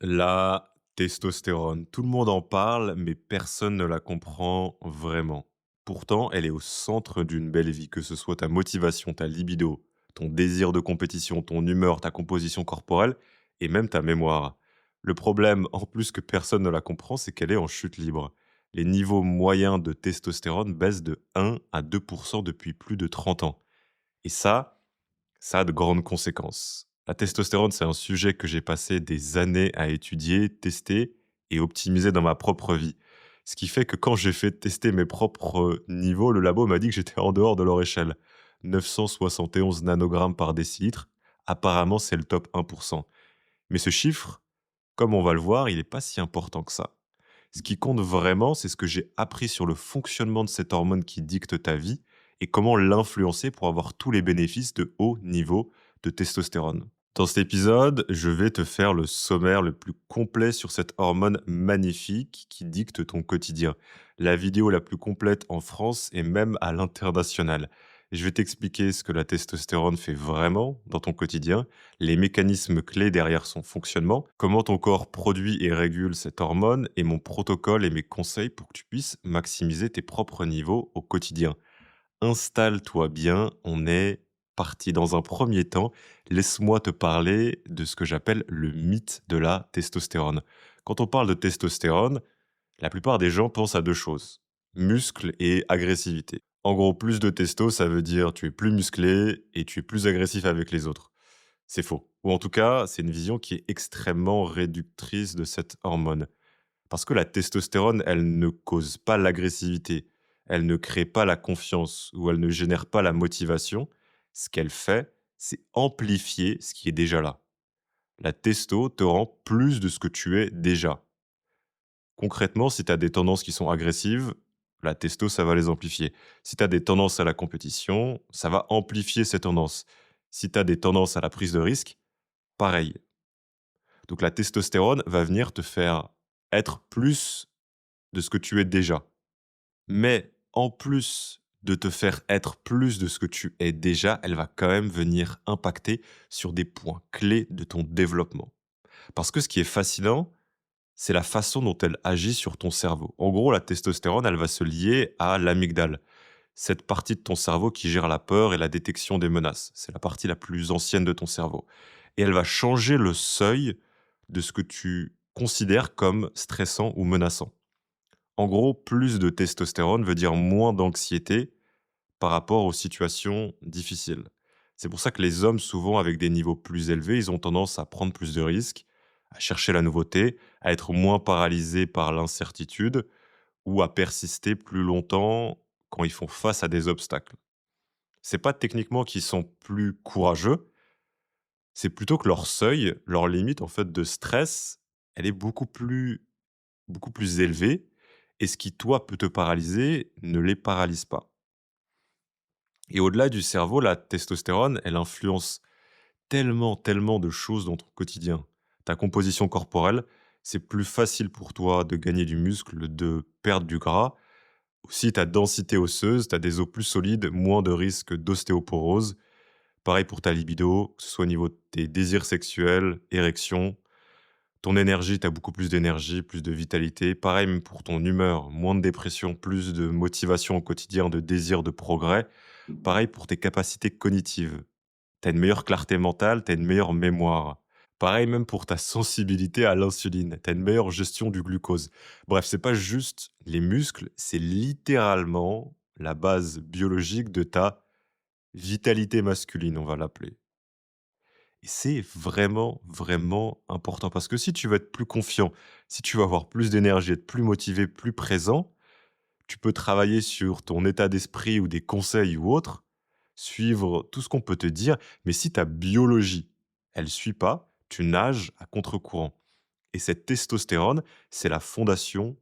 La testostérone, tout le monde en parle, mais personne ne la comprend vraiment. Pourtant, elle est au centre d'une belle vie, que ce soit ta motivation, ta libido, ton désir de compétition, ton humeur, ta composition corporelle et même ta mémoire. Le problème, en plus que personne ne la comprend, c'est qu'elle est en chute libre. Les niveaux moyens de testostérone baissent de 1 à 2 depuis plus de 30 ans. Et ça a de grandes conséquences. La testostérone, c'est un sujet que j'ai passé des années à étudier, tester et optimiser dans ma propre vie. Ce qui fait que quand j'ai fait tester mes propres niveaux, le labo m'a dit que j'étais en dehors de leur échelle. 971 nanogrammes par décilitre, apparemment c'est le top 1%. Mais ce chiffre, comme on va le voir, il n'est pas si important que ça. Ce qui compte vraiment, c'est ce que j'ai appris sur le fonctionnement de cette hormone qui dicte ta vie et comment l'influencer pour avoir tous les bénéfices de haut niveau de testostérone. Dans cet épisode, je vais te faire le sommaire le plus complet sur cette hormone magnifique qui dicte ton quotidien. La vidéo la plus complète en France et même à l'international. Je vais t'expliquer ce que la testostérone fait vraiment dans ton quotidien, les mécanismes clés derrière son fonctionnement, comment ton corps produit et régule cette hormone et mon protocole et mes conseils pour que tu puisses maximiser tes propres niveaux au quotidien. Installe-toi bien, on est parti. Dans un premier temps, laisse-moi te parler de ce que j'appelle le mythe de la testostérone. Quand on parle de testostérone, la plupart des gens pensent à deux choses, muscles et agressivité. En gros, plus de testo, ça veut dire tu es plus musclé et tu es plus agressif avec les autres. C'est faux. Ou en tout cas, c'est une vision qui est extrêmement réductrice de cette hormone. Parce que la testostérone, elle ne cause pas l'agressivité, elle ne crée pas la confiance ou elle ne génère pas la motivation. Ce qu'elle fait, c'est amplifier ce qui est déjà là. La testo te rend plus de ce que tu es déjà. Concrètement, si tu as des tendances qui sont agressives, la testo, ça va les amplifier. Si tu as des tendances à la compétition, ça va amplifier ces tendances. Si tu as des tendances à la prise de risque, pareil. Donc la testostérone va venir te faire être plus de ce que tu es déjà. Mais en plus de te faire être plus de ce que tu es déjà, elle va quand même venir impacter sur des points clés de ton développement. Parce que ce qui est fascinant, c'est la façon dont elle agit sur ton cerveau. En gros, la testostérone, elle va se lier à l'amygdale, cette partie de ton cerveau qui gère la peur et la détection des menaces. C'est la partie la plus ancienne de ton cerveau. Et elle va changer le seuil de ce que tu considères comme stressant ou menaçant. En gros, plus de testostérone veut dire moins d'anxiété par rapport aux situations difficiles. C'est pour ça que les hommes, souvent avec des niveaux plus élevés, ils ont tendance à prendre plus de risques, à chercher la nouveauté, à être moins paralysés par l'incertitude ou à persister plus longtemps quand ils font face à des obstacles. C'est pas techniquement qu'ils sont plus courageux, c'est plutôt que leur seuil, leur limite en fait de stress, elle est beaucoup plus élevée et ce qui toi peut te paralyser ne les paralyse pas. Et au-delà du cerveau, la testostérone, elle influence tellement de choses dans ton quotidien. Ta composition corporelle, c'est plus facile pour toi de gagner du muscle, de perdre du gras. Aussi, ta densité osseuse, tu as des os plus solides, moins de risque d'ostéoporose. Pareil pour ta libido, que ce soit au niveau de tes désirs sexuels, érection. Ton énergie, tu as beaucoup plus d'énergie, plus de vitalité. Pareil même pour ton humeur, moins de dépression, plus de motivation au quotidien, de désir de progrès. Pareil pour tes capacités cognitives. Tu as une meilleure clarté mentale, tu as une meilleure mémoire. Pareil même pour ta sensibilité à l'insuline, tu as une meilleure gestion du glucose. Bref, c'est pas juste les muscles, c'est littéralement la base biologique de ta vitalité masculine, on va l'appeler. Et c'est vraiment important parce que si tu veux être plus confiant, si tu veux avoir plus d'énergie, être plus motivé, plus présent, tu peux travailler sur ton état d'esprit ou des conseils ou autres, suivre tout ce qu'on peut te dire, mais si ta biologie, elle suit pas, tu nages à contre-courant. Et cette testostérone, c'est la fondation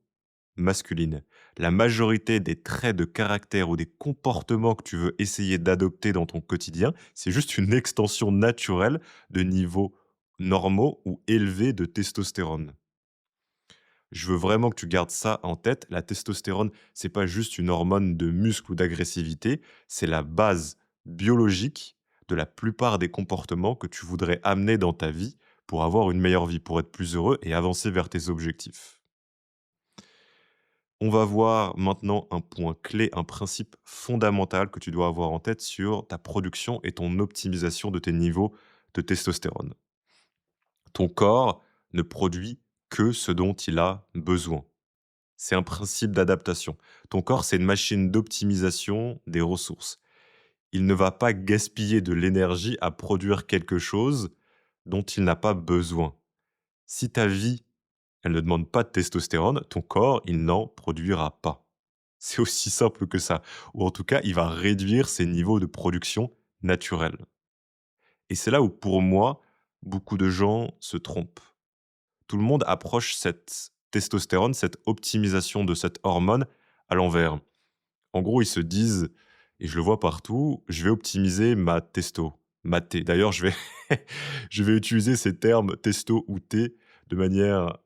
masculine. La majorité des traits de caractère ou des comportements que tu veux essayer d'adopter dans ton quotidien, c'est juste une extension naturelle de niveaux normaux ou élevés de testostérone. Je veux vraiment que tu gardes ça en tête. La testostérone, c'est pas juste une hormone de muscle ou d'agressivité, c'est la base biologique de la plupart des comportements que tu voudrais amener dans ta vie pour avoir une meilleure vie, pour être plus heureux et avancer vers tes objectifs. On va voir maintenant un point clé, un principe fondamental que tu dois avoir en tête sur ta production et ton optimisation de tes niveaux de testostérone. Ton corps ne produit que ce dont il a besoin. C'est un principe d'adaptation. Ton corps, c'est une machine d'optimisation des ressources. Il ne va pas gaspiller de l'énergie à produire quelque chose dont il n'a pas besoin. Si ta vie, elle ne demande pas de testostérone, ton corps, il n'en produira pas. C'est aussi simple que ça. Ou en tout cas, il va réduire ses niveaux de production naturels. Et c'est là où, pour moi, beaucoup de gens se trompent. Tout le monde approche cette testostérone, cette optimisation de cette hormone à l'envers. En gros, ils se disent, et je le vois partout, je vais optimiser ma testo, ma T. D'ailleurs, je vais utiliser ces termes testo ou T de manière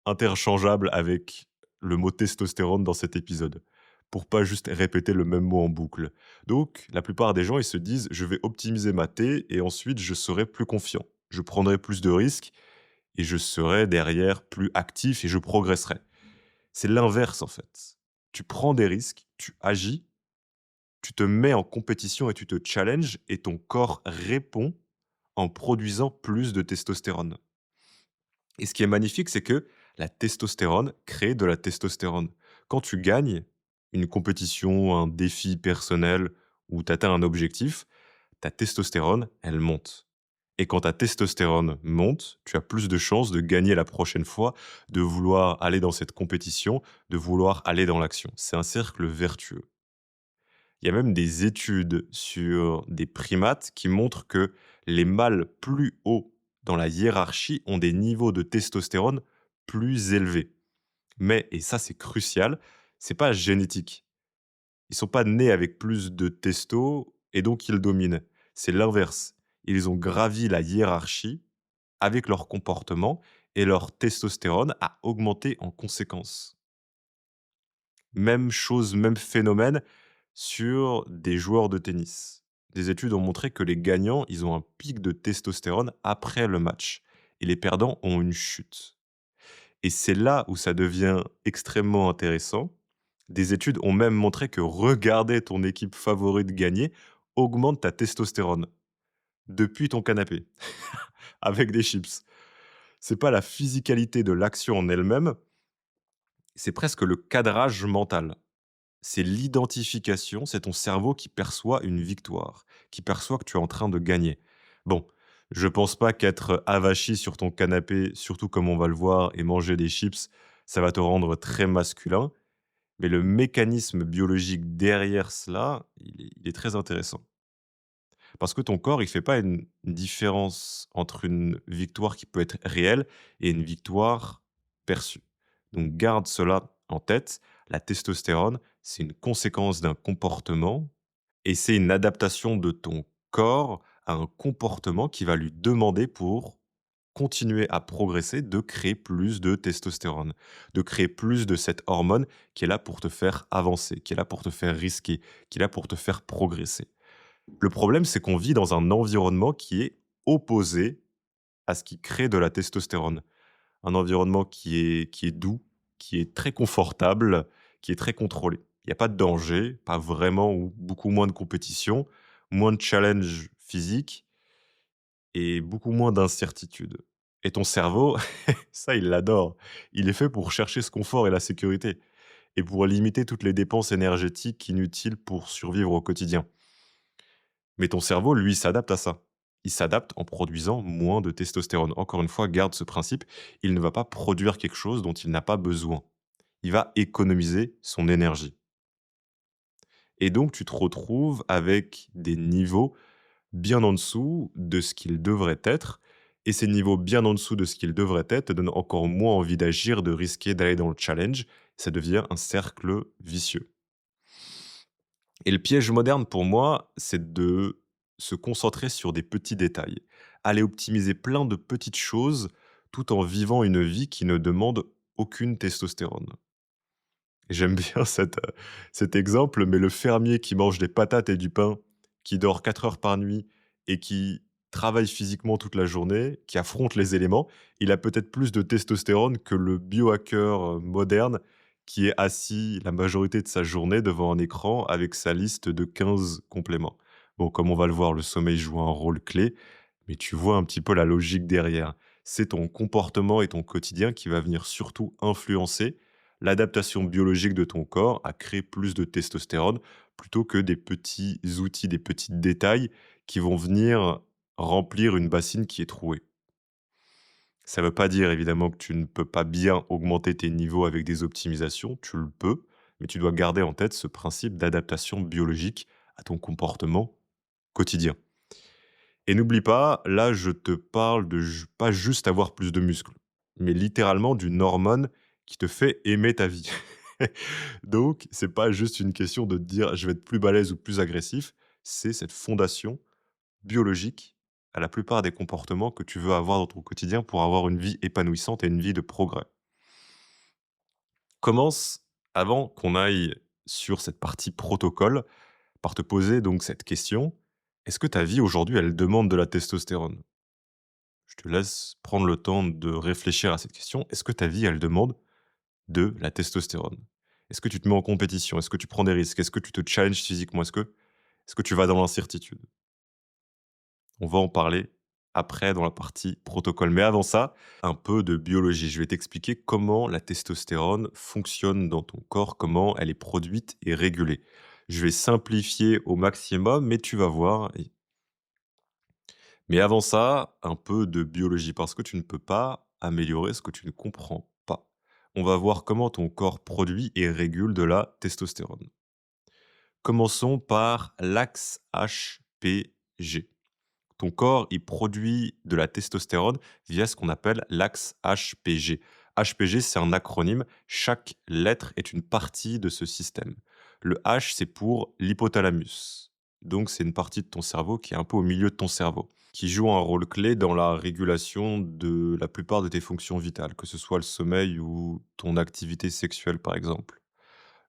interchangeable avec le mot testostérone dans cet épisode, pour pas juste répéter le même mot en boucle. Donc, la plupart des gens, ils se disent, je vais optimiser ma T et ensuite je serai plus confiant. Je prendrai plus de risques et je serai derrière plus actif et je progresserai. C'est l'inverse en fait. Tu prends des risques, tu agis, tu te mets en compétition et tu te challenges et ton corps répond en produisant plus de testostérone. Et ce qui est magnifique, c'est que la testostérone crée de la testostérone. Quand tu gagnes une compétition, un défi personnel ou tu atteins un objectif, ta testostérone, elle monte. Et quand ta testostérone monte, tu as plus de chances de gagner la prochaine fois, de vouloir aller dans cette compétition, de vouloir aller dans l'action. C'est un cercle vertueux. Il y a même des études sur des primates qui montrent que les mâles plus hauts dans la hiérarchie ont des niveaux de testostérone plus élevés. Mais, et ça c'est crucial, c'est pas génétique. Ils sont pas nés avec plus de testo et donc ils dominent. C'est l'inverse. Ils ont gravi la hiérarchie avec leur comportement et leur testostérone a augmenté en conséquence. Même chose, même phénomène sur des joueurs de tennis. Des études ont montré que les gagnants, ils ont un pic de testostérone après le match et les perdants ont une chute. Et c'est là où ça devient extrêmement intéressant. Des études ont même montré que regarder ton équipe favorite gagner augmente ta testostérone depuis ton canapé avec des chips. C'est pas la physicalité de l'action en elle-même, c'est presque le cadrage mental. C'est l'identification, c'est ton cerveau qui perçoit une victoire, qui perçoit que tu es en train de gagner. Bon, je pense pas qu'être avachi sur ton canapé, surtout comme on va le voir, et manger des chips, ça va te rendre très masculin, mais le mécanisme biologique derrière cela, il est très intéressant. Parce que ton corps, il fait pas une différence entre une victoire qui peut être réelle et une victoire perçue. Donc garde cela en tête. La testostérone, c'est une conséquence d'un comportement et c'est une adaptation de ton corps à un comportement qui va lui demander pour continuer à progresser de créer plus de testostérone, de créer plus de cette hormone qui est là pour te faire avancer, qui est là pour te faire risquer, qui est là pour te faire progresser. Le problème, c'est qu'on vit dans un environnement qui est opposé à ce qui crée de la testostérone. Un environnement qui est doux, qui est très confortable, qui est très contrôlé. Il y a pas de danger, pas vraiment ou beaucoup moins de compétition, moins de challenge physique et beaucoup moins d'incertitude. Et ton cerveau, ça, il l'adore. Il est fait pour chercher ce confort et la sécurité et pour limiter toutes les dépenses énergétiques inutiles pour survivre au quotidien. Mais ton cerveau, lui, s'adapte à ça. Il s'adapte en produisant moins de testostérone. Encore une fois, garde ce principe, il ne va pas produire quelque chose dont il n'a pas besoin. Il va économiser son énergie. Et donc, tu te retrouves avec des niveaux bien en dessous de ce qu'ils devraient être. Et ces niveaux bien en dessous de ce qu'ils devraient être te donnent encore moins envie d'agir, de risquer d'aller dans le challenge. Ça devient un cercle vicieux. Et le piège moderne pour moi, c'est de se concentrer sur des petits détails. Aller optimiser plein de petites choses tout en vivant une vie qui ne demande aucune testostérone. Et j'aime bien cet exemple, mais le fermier qui mange des patates et du pain, qui dort 4 heures par nuit et qui travaille physiquement toute la journée, qui affronte les éléments, il a peut-être plus de testostérone que le biohacker, moderne qui est assis la majorité de sa journée devant un écran avec sa liste de 15 compléments. Bon, comme on va le voir, le sommeil joue un rôle clé, mais tu vois un petit peu la logique derrière. C'est ton comportement et ton quotidien qui va venir surtout influencer l'adaptation biologique de ton corps à créer plus de testostérone plutôt que des petits outils, des petits détails qui vont venir remplir une bassine qui est trouée. Ça ne veut pas dire évidemment que tu ne peux pas bien augmenter tes niveaux avec des optimisations, tu le peux, mais tu dois garder en tête ce principe d'adaptation biologique à ton comportement quotidien. Et n'oublie pas, là je te parle de pas juste avoir plus de muscles, mais littéralement d'une hormone qui te fait aimer ta vie. Donc, c'est pas juste une question de te dire je vais être plus balèze ou plus agressif, c'est cette fondation biologique à la plupart des comportements que tu veux avoir dans ton quotidien pour avoir une vie épanouissante et une vie de progrès. Commence, avant qu'on aille sur cette partie protocole, par te poser donc cette question: est-ce que ta vie aujourd'hui, elle demande de la testostérone? Je te laisse prendre le temps de réfléchir à cette question. Est-ce que ta vie, elle demande de la testostérone? Est-ce que tu te mets en compétition? Est-ce que tu prends des risques? Est-ce que tu te challenges physiquement? Est-ce que tu vas dans l'incertitude? On va en parler après dans la partie protocole. Mais avant ça, un peu de biologie. Je vais t'expliquer comment la testostérone fonctionne dans ton corps, comment elle est produite et régulée. Je vais simplifier au maximum, mais tu vas voir. Mais avant ça, un peu de biologie, parce que tu ne peux pas améliorer ce que tu ne comprends pas. On va voir comment ton corps produit et régule de la testostérone. Commençons par l'axe HPG. Ton corps, il produit de la testostérone via ce qu'on appelle l'axe HPG. HPG, c'est un acronyme. Chaque lettre est une partie de ce système. Le H, c'est pour l'hypothalamus. Donc, c'est une partie de ton cerveau qui est un peu au milieu de ton cerveau, qui joue un rôle clé dans la régulation de la plupart de tes fonctions vitales, que ce soit le sommeil ou ton activité sexuelle, par exemple.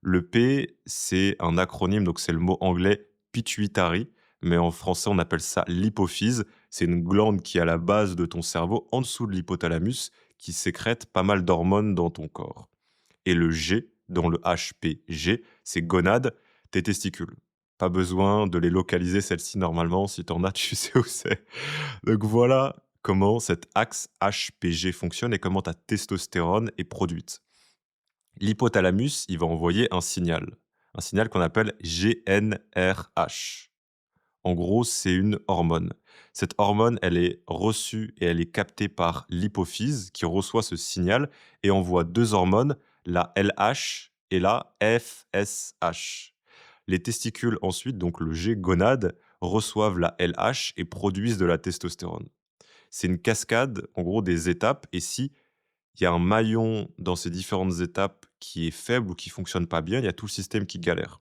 Le P, c'est un acronyme, donc c'est le mot anglais pituitary, mais en français, on appelle ça l'hypophyse. C'est une glande qui est à la base de ton cerveau, en dessous de l'hypothalamus, qui sécrète pas mal d'hormones dans ton corps. Et le G, dans le HPG, c'est gonade, tes testicules. Pas besoin de les localiser, celles-ci, normalement. Si t'en as, tu sais où c'est. Donc voilà comment cet axe HPG fonctionne et comment ta testostérone est produite. L'hypothalamus, il va envoyer un signal qu'on appelle GnRH. En gros, c'est une hormone. Cette hormone, elle est reçue et elle est captée par l'hypophyse qui reçoit ce signal et envoie 2 hormones, la LH et la FSH. Les testicules ensuite, donc le G gonade, reçoivent la LH et produisent de la testostérone. C'est une cascade, en gros, des étapes et si il y a un maillon dans ces différentes étapes qui est faible ou qui fonctionne pas bien, il y a tout le système qui galère.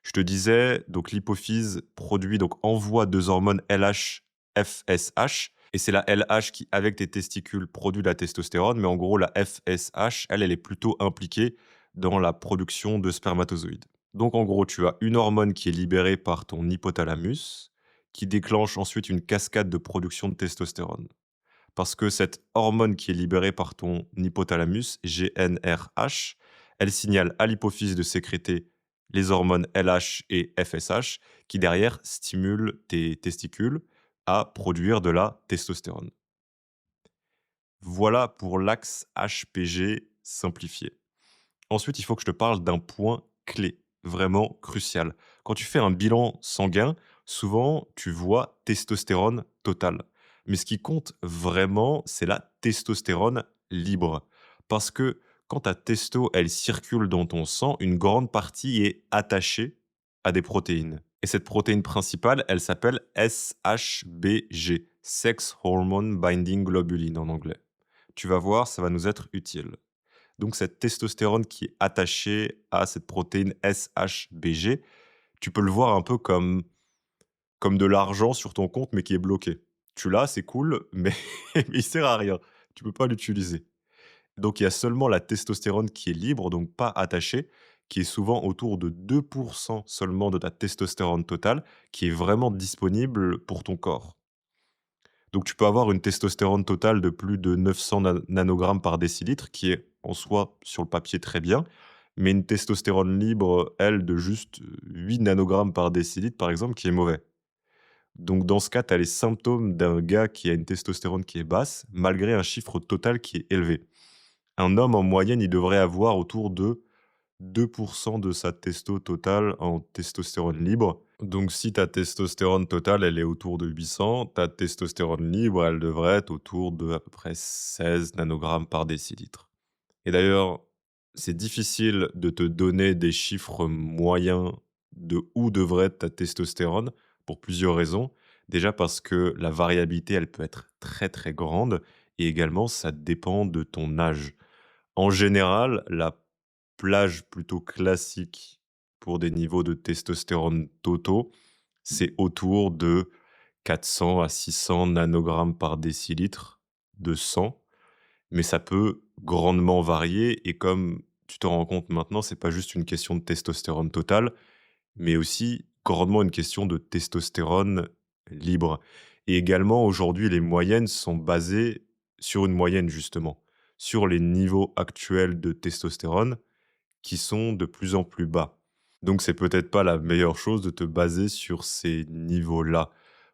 Je te disais, donc l'hypophyse produit, donc envoie 2 hormones LH, FSH, et c'est la LH qui, avec tes testicules, produit la testostérone, mais en gros, la FSH, elle est plutôt impliquée dans la production de spermatozoïdes. Donc en gros, tu as une hormone qui est libérée par ton hypothalamus, qui déclenche ensuite une cascade de production de testostérone. Parce que cette hormone qui est libérée par ton hypothalamus, GnRH, elle signale à l'hypophyse de sécréter les hormones LH et FSH qui derrière stimulent tes testicules à produire de la testostérone. Voilà pour l'axe HPG simplifié. Ensuite, il faut que je te parle d'un point clé, vraiment crucial. Quand tu fais un bilan sanguin, souvent tu vois testostérone totale. Mais ce qui compte vraiment, c'est la testostérone libre. Parce que quand ta testo, elle circule dans ton sang, une grande partie est attachée à des protéines. Et cette protéine principale, elle s'appelle SHBG, Sex Hormone Binding Globulin en anglais. Tu vas voir, ça va nous être utile. Donc cette testostérone qui est attachée à cette protéine SHBG, tu peux le voir un peu comme de l'argent sur ton compte, mais qui est bloqué. Tu l'as, c'est cool, mais mais il sert à rien. Tu peux pas l'utiliser. Donc il y a seulement la testostérone qui est libre, donc pas attachée, qui est souvent autour de 2 seulement de ta testostérone totale, qui est vraiment disponible pour ton corps. Donc tu peux avoir une testostérone totale de plus de 900 nanogrammes par décilitre, qui est en soi, sur le papier, très bien, mais une testostérone libre, elle, de juste 8 nanogrammes par décilitre, par exemple, qui est mauvais. Donc dans ce cas, tu as les symptômes d'un gars qui a une testostérone qui est basse, malgré un chiffre total qui est élevé. Un homme, en moyenne, il devrait avoir autour de 2 de sa testo totale en testostérone libre. Donc si ta testostérone totale, elle est autour de 800, ta testostérone libre, elle devrait être autour de à peu près 16 nanogrammes par décilitre. Et d'ailleurs, c'est difficile de te donner des chiffres moyens de où devrait être ta testostérone pour plusieurs raisons. Déjà parce que la variabilité, elle peut être très très grande et également ça dépend de ton âge. En général, la plage plutôt classique pour des niveaux de testostérone totaux, c'est autour de 400 à 600 nanogrammes par décilitre de sang, mais ça peut grandement varier et comme tu te rends compte maintenant, c'est pas juste une question de testostérone totale, mais aussi grandement une question de testostérone libre. Et également, aujourd'hui, les moyennes sont basées sur une moyenne, justement, sur les niveaux actuels de testostérone qui sont de plus en plus bas. Donc, c'est peut-être pas la meilleure chose de te baser sur ces niveaux-là.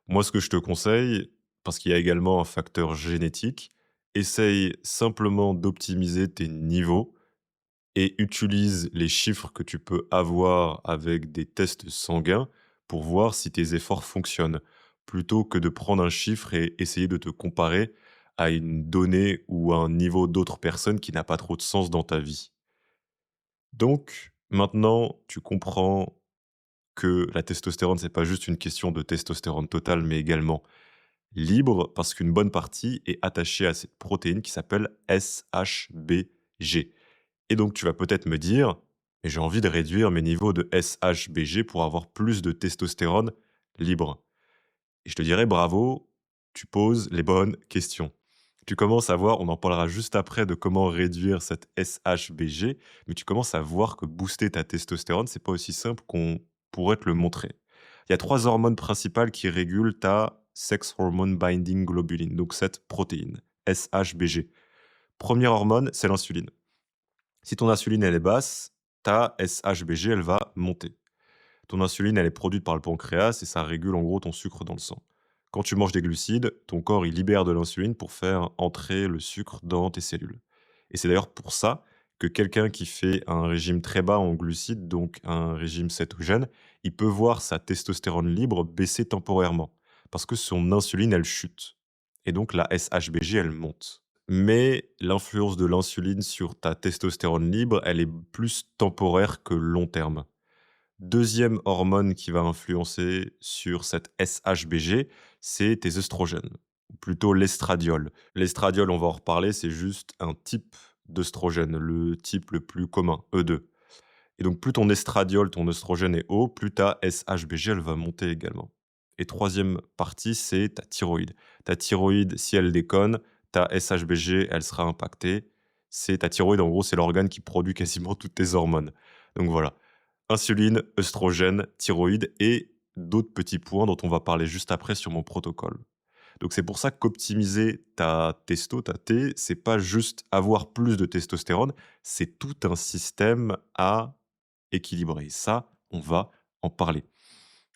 Moi, ce que je te conseille, parce qu'il y a également un facteur génétique, essaye simplement d'optimiser tes niveaux et utilise les chiffres que tu peux avoir avec des tests sanguins pour voir si tes efforts fonctionnent, plutôt que de prendre un chiffre et essayer de te comparer à une donnée ou à un niveau d'autres personnes qui n'a pas trop de sens dans ta vie. Donc, maintenant, tu comprends que la testostérone, c'est pas juste une question de testostérone totale, mais également libre, parce qu'une bonne partie est attachée à cette protéine qui s'appelle SHBG. Et donc, tu vas peut-être me dire, mais j'ai envie de réduire mes niveaux de SHBG pour avoir plus de testostérone libre. Et je te dirais bravo, tu poses les bonnes questions. Tu commences à voir, on en parlera juste après de comment réduire cette SHBG, mais tu commences à voir que booster ta testostérone, c'est pas aussi simple qu'on pourrait te le montrer. Il y a trois hormones principales qui régulent ta sex hormone binding globulin, donc cette protéine, SHBG. Première hormone, c'est l'insuline. Si ton insuline elle est basse, ta SHBG elle va monter. Ton insuline elle est produite par le pancréas et ça régule en gros ton sucre dans le sang. Quand tu manges des glucides, ton corps il libère de l'insuline pour faire entrer le sucre dans tes cellules. Et c'est d'ailleurs pour ça que quelqu'un qui fait un régime très bas en glucides, donc un régime cétogène, il peut voir sa testostérone libre baisser temporairement parce que son insuline elle chute. Et donc la SHBG elle monte. Mais l'influence de l'insuline sur ta testostérone libre, elle est plus temporaire que long terme. Deuxième hormone qui va influencer sur cette SHBG, c'est tes œstrogènes, ou plutôt l'estradiol. L'estradiol, on va en reparler, c'est juste un type d'œstrogène, le type le plus commun, E2. Et donc plus ton estradiol, ton œstrogène est haut, plus ta SHBG, elle va monter également. Et troisième partie, c'est ta thyroïde. Ta thyroïde, si elle déconne, ta SHBG, elle sera impactée. C'est ta thyroïde, en gros, c'est l'organe qui produit quasiment toutes tes hormones. Donc voilà, insuline, œstrogène, thyroïde et d'autres petits points dont on va parler juste après sur mon protocole. Donc c'est pour ça qu'optimiser ta testo, ta T, c'est pas juste avoir plus de testostérone, c'est tout un système à équilibrer. Ça, on va en parler.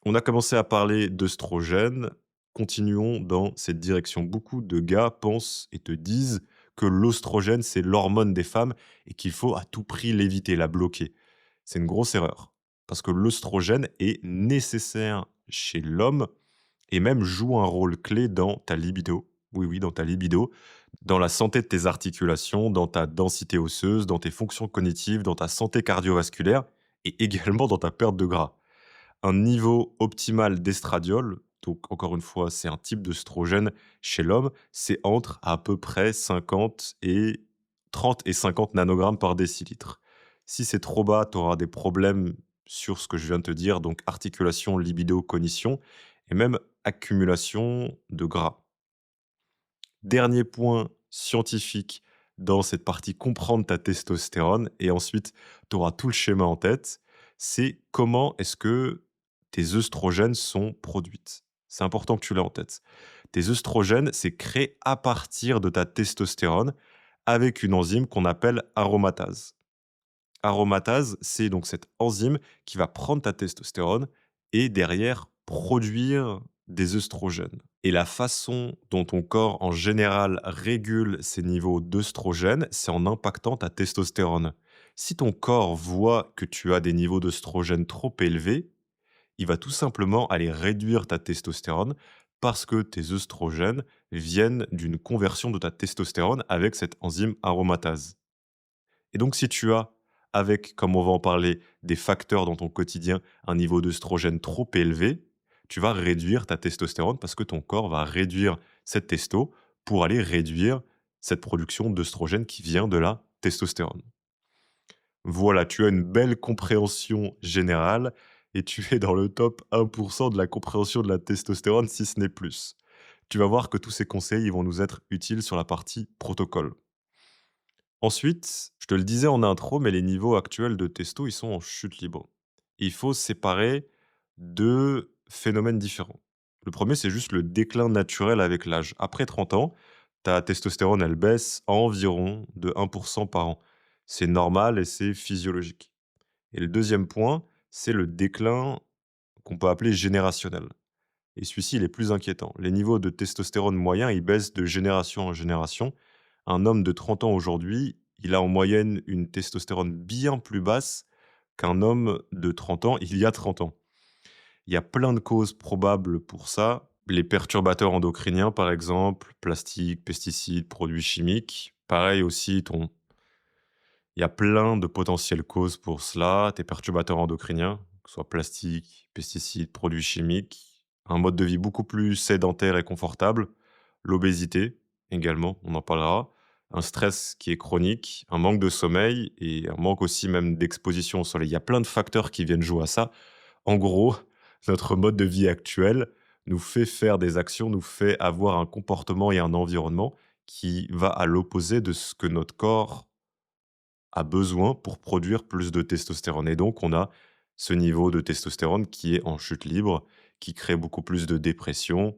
On a commencé à parler d'œstrogène, continuons dans cette direction. Beaucoup de gars pensent et te disent que l'oestrogène, c'est l'hormone des femmes et qu'il faut à tout prix l'éviter, la bloquer. C'est une grosse erreur, parce que l'oestrogène est nécessaire chez l'homme et même joue un rôle clé dans ta libido. Oui, oui, dans ta libido, dans la santé de tes articulations, dans ta densité osseuse, dans tes fonctions cognitives, dans ta santé cardiovasculaire et également dans ta perte de gras. Un niveau optimal d'estradiol, donc encore une fois, c'est un type d'œstrogène chez l'homme, c'est entre à peu près 50 et 30 et 50 nanogrammes par décilitre. Si c'est trop bas, tu auras des problèmes sur ce que je viens de te dire, donc articulation, libido, cognition, et même accumulation de gras. Dernier point scientifique dans cette partie comprendre ta testostérone et ensuite tu auras tout le schéma en tête, c'est comment est-ce que tes œstrogènes sont produites. C'est important que tu l'aies en tête. Tes œstrogènes, c'est créé à partir de ta testostérone avec une enzyme qu'on appelle aromatase. Aromatase, c'est donc cette enzyme qui va prendre ta testostérone et derrière produire des œstrogènes. Et la façon dont ton corps en général régule ses niveaux d'œstrogènes, c'est en impactant ta testostérone. Si ton corps voit que tu as des niveaux d'œstrogènes trop élevés, il va tout simplement aller réduire ta testostérone parce que tes œstrogènes viennent d'une conversion de ta testostérone avec cette enzyme aromatase. Et donc, si tu as, avec, comme on va en parler, des facteurs dans ton quotidien, un niveau d'œstrogène trop élevé, tu vas réduire ta testostérone parce que ton corps va réduire cette testo pour aller réduire cette production d'œstrogène qui vient de la testostérone. Voilà, tu as une belle compréhension générale et tu es dans le top 1% de la compréhension de la testostérone, si ce n'est plus. Tu vas voir que tous ces conseils ils vont nous être utiles sur la partie protocole. Ensuite, je te le disais en intro, mais les niveaux actuels de testo, ils sont en chute libre. Il faut séparer 2 phénomènes différents. Le premier, c'est juste le déclin naturel avec l'âge. Après 30 ans, ta testostérone, elle baisse environ de 1 par an. C'est normal et c'est physiologique. Et le deuxième point, c'est le déclin qu'on peut appeler générationnel. Et celui-ci, il est plus inquiétant. Les niveaux de testostérone moyens, ils baissent de génération en génération. Un homme de 30 ans aujourd'hui, il a en moyenne une testostérone bien plus basse qu'un homme de 30 ans il y a 30 ans. Il y a plein de causes probables pour ça. Les perturbateurs endocriniens, par exemple, plastique, pesticides, produits chimiques. Pareil aussi, il y a plein de potentielles causes pour cela. Tes perturbateurs endocriniens, que ce soit plastique, pesticides, produits chimiques, un mode de vie beaucoup plus sédentaire et confortable, l'obésité également, on en parlera, un stress qui est chronique, un manque de sommeil et un manque aussi même d'exposition au soleil. Il y a plein de facteurs qui viennent jouer à ça. En gros, notre mode de vie actuel nous fait faire des actions, nous fait avoir un comportement et un environnement qui va à l'opposé de ce que notre corps a besoin pour produire plus de testostérone. Et donc, on a ce niveau de testostérone qui est en chute libre, qui crée beaucoup plus de dépression,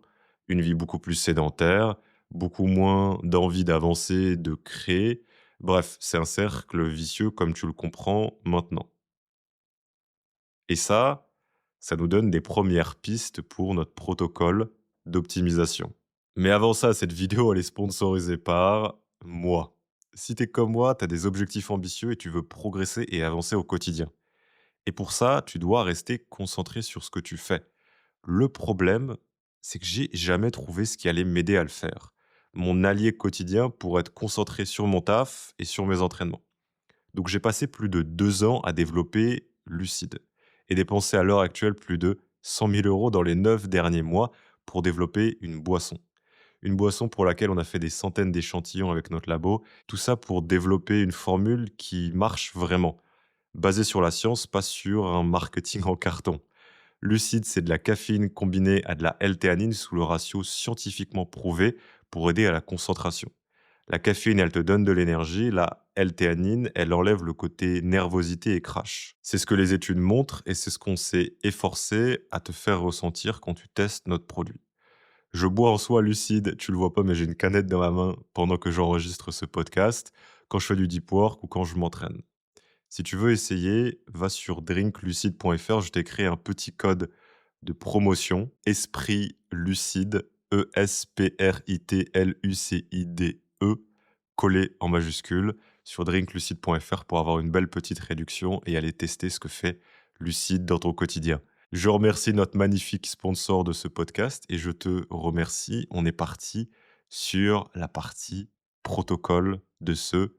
une vie beaucoup plus sédentaire, beaucoup moins d'envie d'avancer, de créer. Bref, c'est un cercle vicieux comme tu le comprends maintenant. Et ça nous donne des premières pistes pour notre protocole d'optimisation. Mais avant ça, cette vidéo, elle est sponsorisée par moi. Si tu es comme moi, tu as des objectifs ambitieux et tu veux progresser et avancer au quotidien. Et pour ça, tu dois rester concentré sur ce que tu fais. Le problème, c'est que j'ai jamais trouvé ce qui allait m'aider à le faire. Mon allié quotidien pour être concentré sur mon taf et sur mes entraînements. Donc j'ai passé plus de 2 ans à développer Lucide et dépensé à l'heure actuelle plus de 100 000 € dans les 9 derniers mois pour développer une boisson. Une boisson pour laquelle on a fait des centaines d'échantillons avec notre labo. Tout ça pour développer une formule qui marche vraiment, basée sur la science, pas sur un marketing en carton. Lucide, c'est de la caféine combinée à de la L-théanine sous le ratio scientifiquement prouvé pour aider à la concentration. La caféine, elle te donne de l'énergie. La L-théanine, elle enlève le côté nervosité et crash. C'est ce que les études montrent et c'est ce qu'on s'est efforcé à te faire ressentir quand tu testes notre produit. Je bois en soi lucide, tu le vois pas, mais j'ai une canette dans ma main pendant que j'enregistre ce podcast, quand je fais du deep work ou quand je m'entraîne. Si tu veux essayer, va sur drinklucide.fr, je t'ai créé un petit code de promotion, Esprit Lucide, ESPRITLUCIDE, collé en majuscule, sur drinklucide.fr pour avoir une belle petite réduction et aller tester ce que fait Lucide dans ton quotidien. Je remercie notre magnifique sponsor de ce podcast et je te remercie. On est parti sur la partie protocole de ce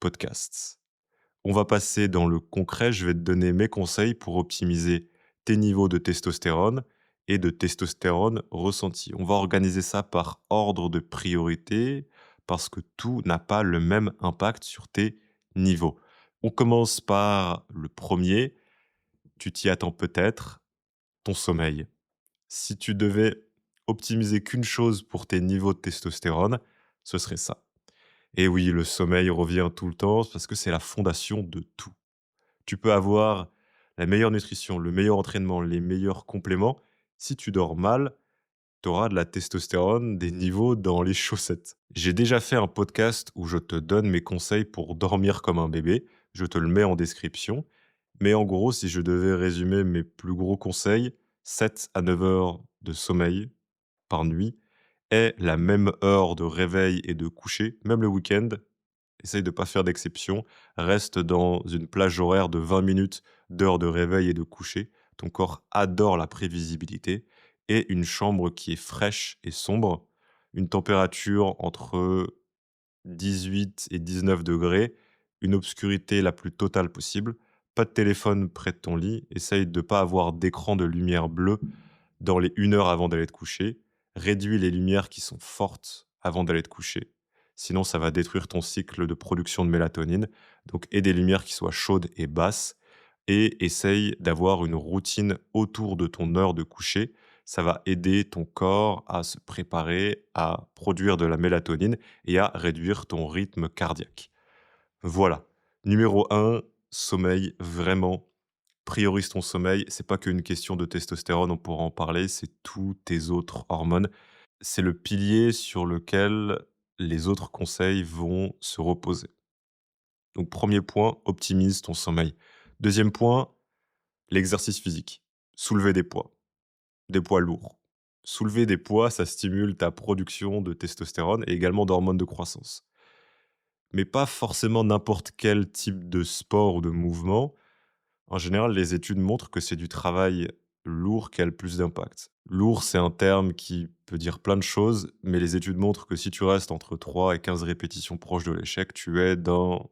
podcast. On va passer dans le concret. Je vais te donner mes conseils pour optimiser tes niveaux de testostérone et de testostérone ressenti. On va organiser ça par ordre de priorité parce que tout n'a pas le même impact sur tes niveaux. On commence par le premier. Tu t'y attends peut-être, ton sommeil. Si tu devais optimiser qu'une chose pour tes niveaux de testostérone, ce serait ça. Et oui, le sommeil revient tout le temps parce que c'est la fondation de tout. Tu peux avoir la meilleure nutrition, le meilleur entraînement, les meilleurs compléments. Si tu dors mal, Tu auras de la testostérone, des niveaux dans les chaussettes. J'ai déjà fait un podcast où je te donne mes conseils pour dormir comme un bébé. Je te le mets en description. Mais en gros, si je devais résumer mes plus gros conseils, 7 à 9 heures de sommeil par nuit et la même heure de réveil et de coucher, même le week-end. Essaye de pas faire d'exception. Reste dans une plage horaire de 20 minutes d'heure de réveil et de coucher. Ton corps adore la prévisibilité et une chambre qui est fraîche et sombre. Une température entre 18 et 19 degrés, une obscurité la plus totale possible, pas de téléphone près de ton lit, essaye de pas avoir d'écran de lumière bleue dans les 1 heure avant d'aller te coucher, réduis les lumières qui sont fortes avant d'aller te coucher. Sinon, ça va détruire ton cycle de production de mélatonine. Donc, aie des lumières qui soient chaudes et basses et essaye d'avoir une routine autour de ton heure de coucher. Ça va aider ton corps à se préparer à produire de la mélatonine et à réduire ton rythme cardiaque. Voilà. Numéro un, sommeil, vraiment. Priorise ton sommeil. C'est pas qu'une question de testostérone, on pourra en parler, c'est tous tes autres hormones. C'est le pilier sur lequel les autres conseils vont se reposer. Donc, premier point, optimise ton sommeil. Deuxième point, l'exercice physique. Soulever des poids lourds. Soulever des poids, ça stimule ta production de testostérone et également d'hormones de croissance. Mais pas forcément n'importe quel type de sport ou de mouvement. En général, les études montrent que c'est du travail lourd qui a le plus d'impact. Lourd, c'est un terme qui peut dire plein de choses, mais les études montrent que si tu restes entre 3 et 15 répétitions proches de l'échec, tu es dans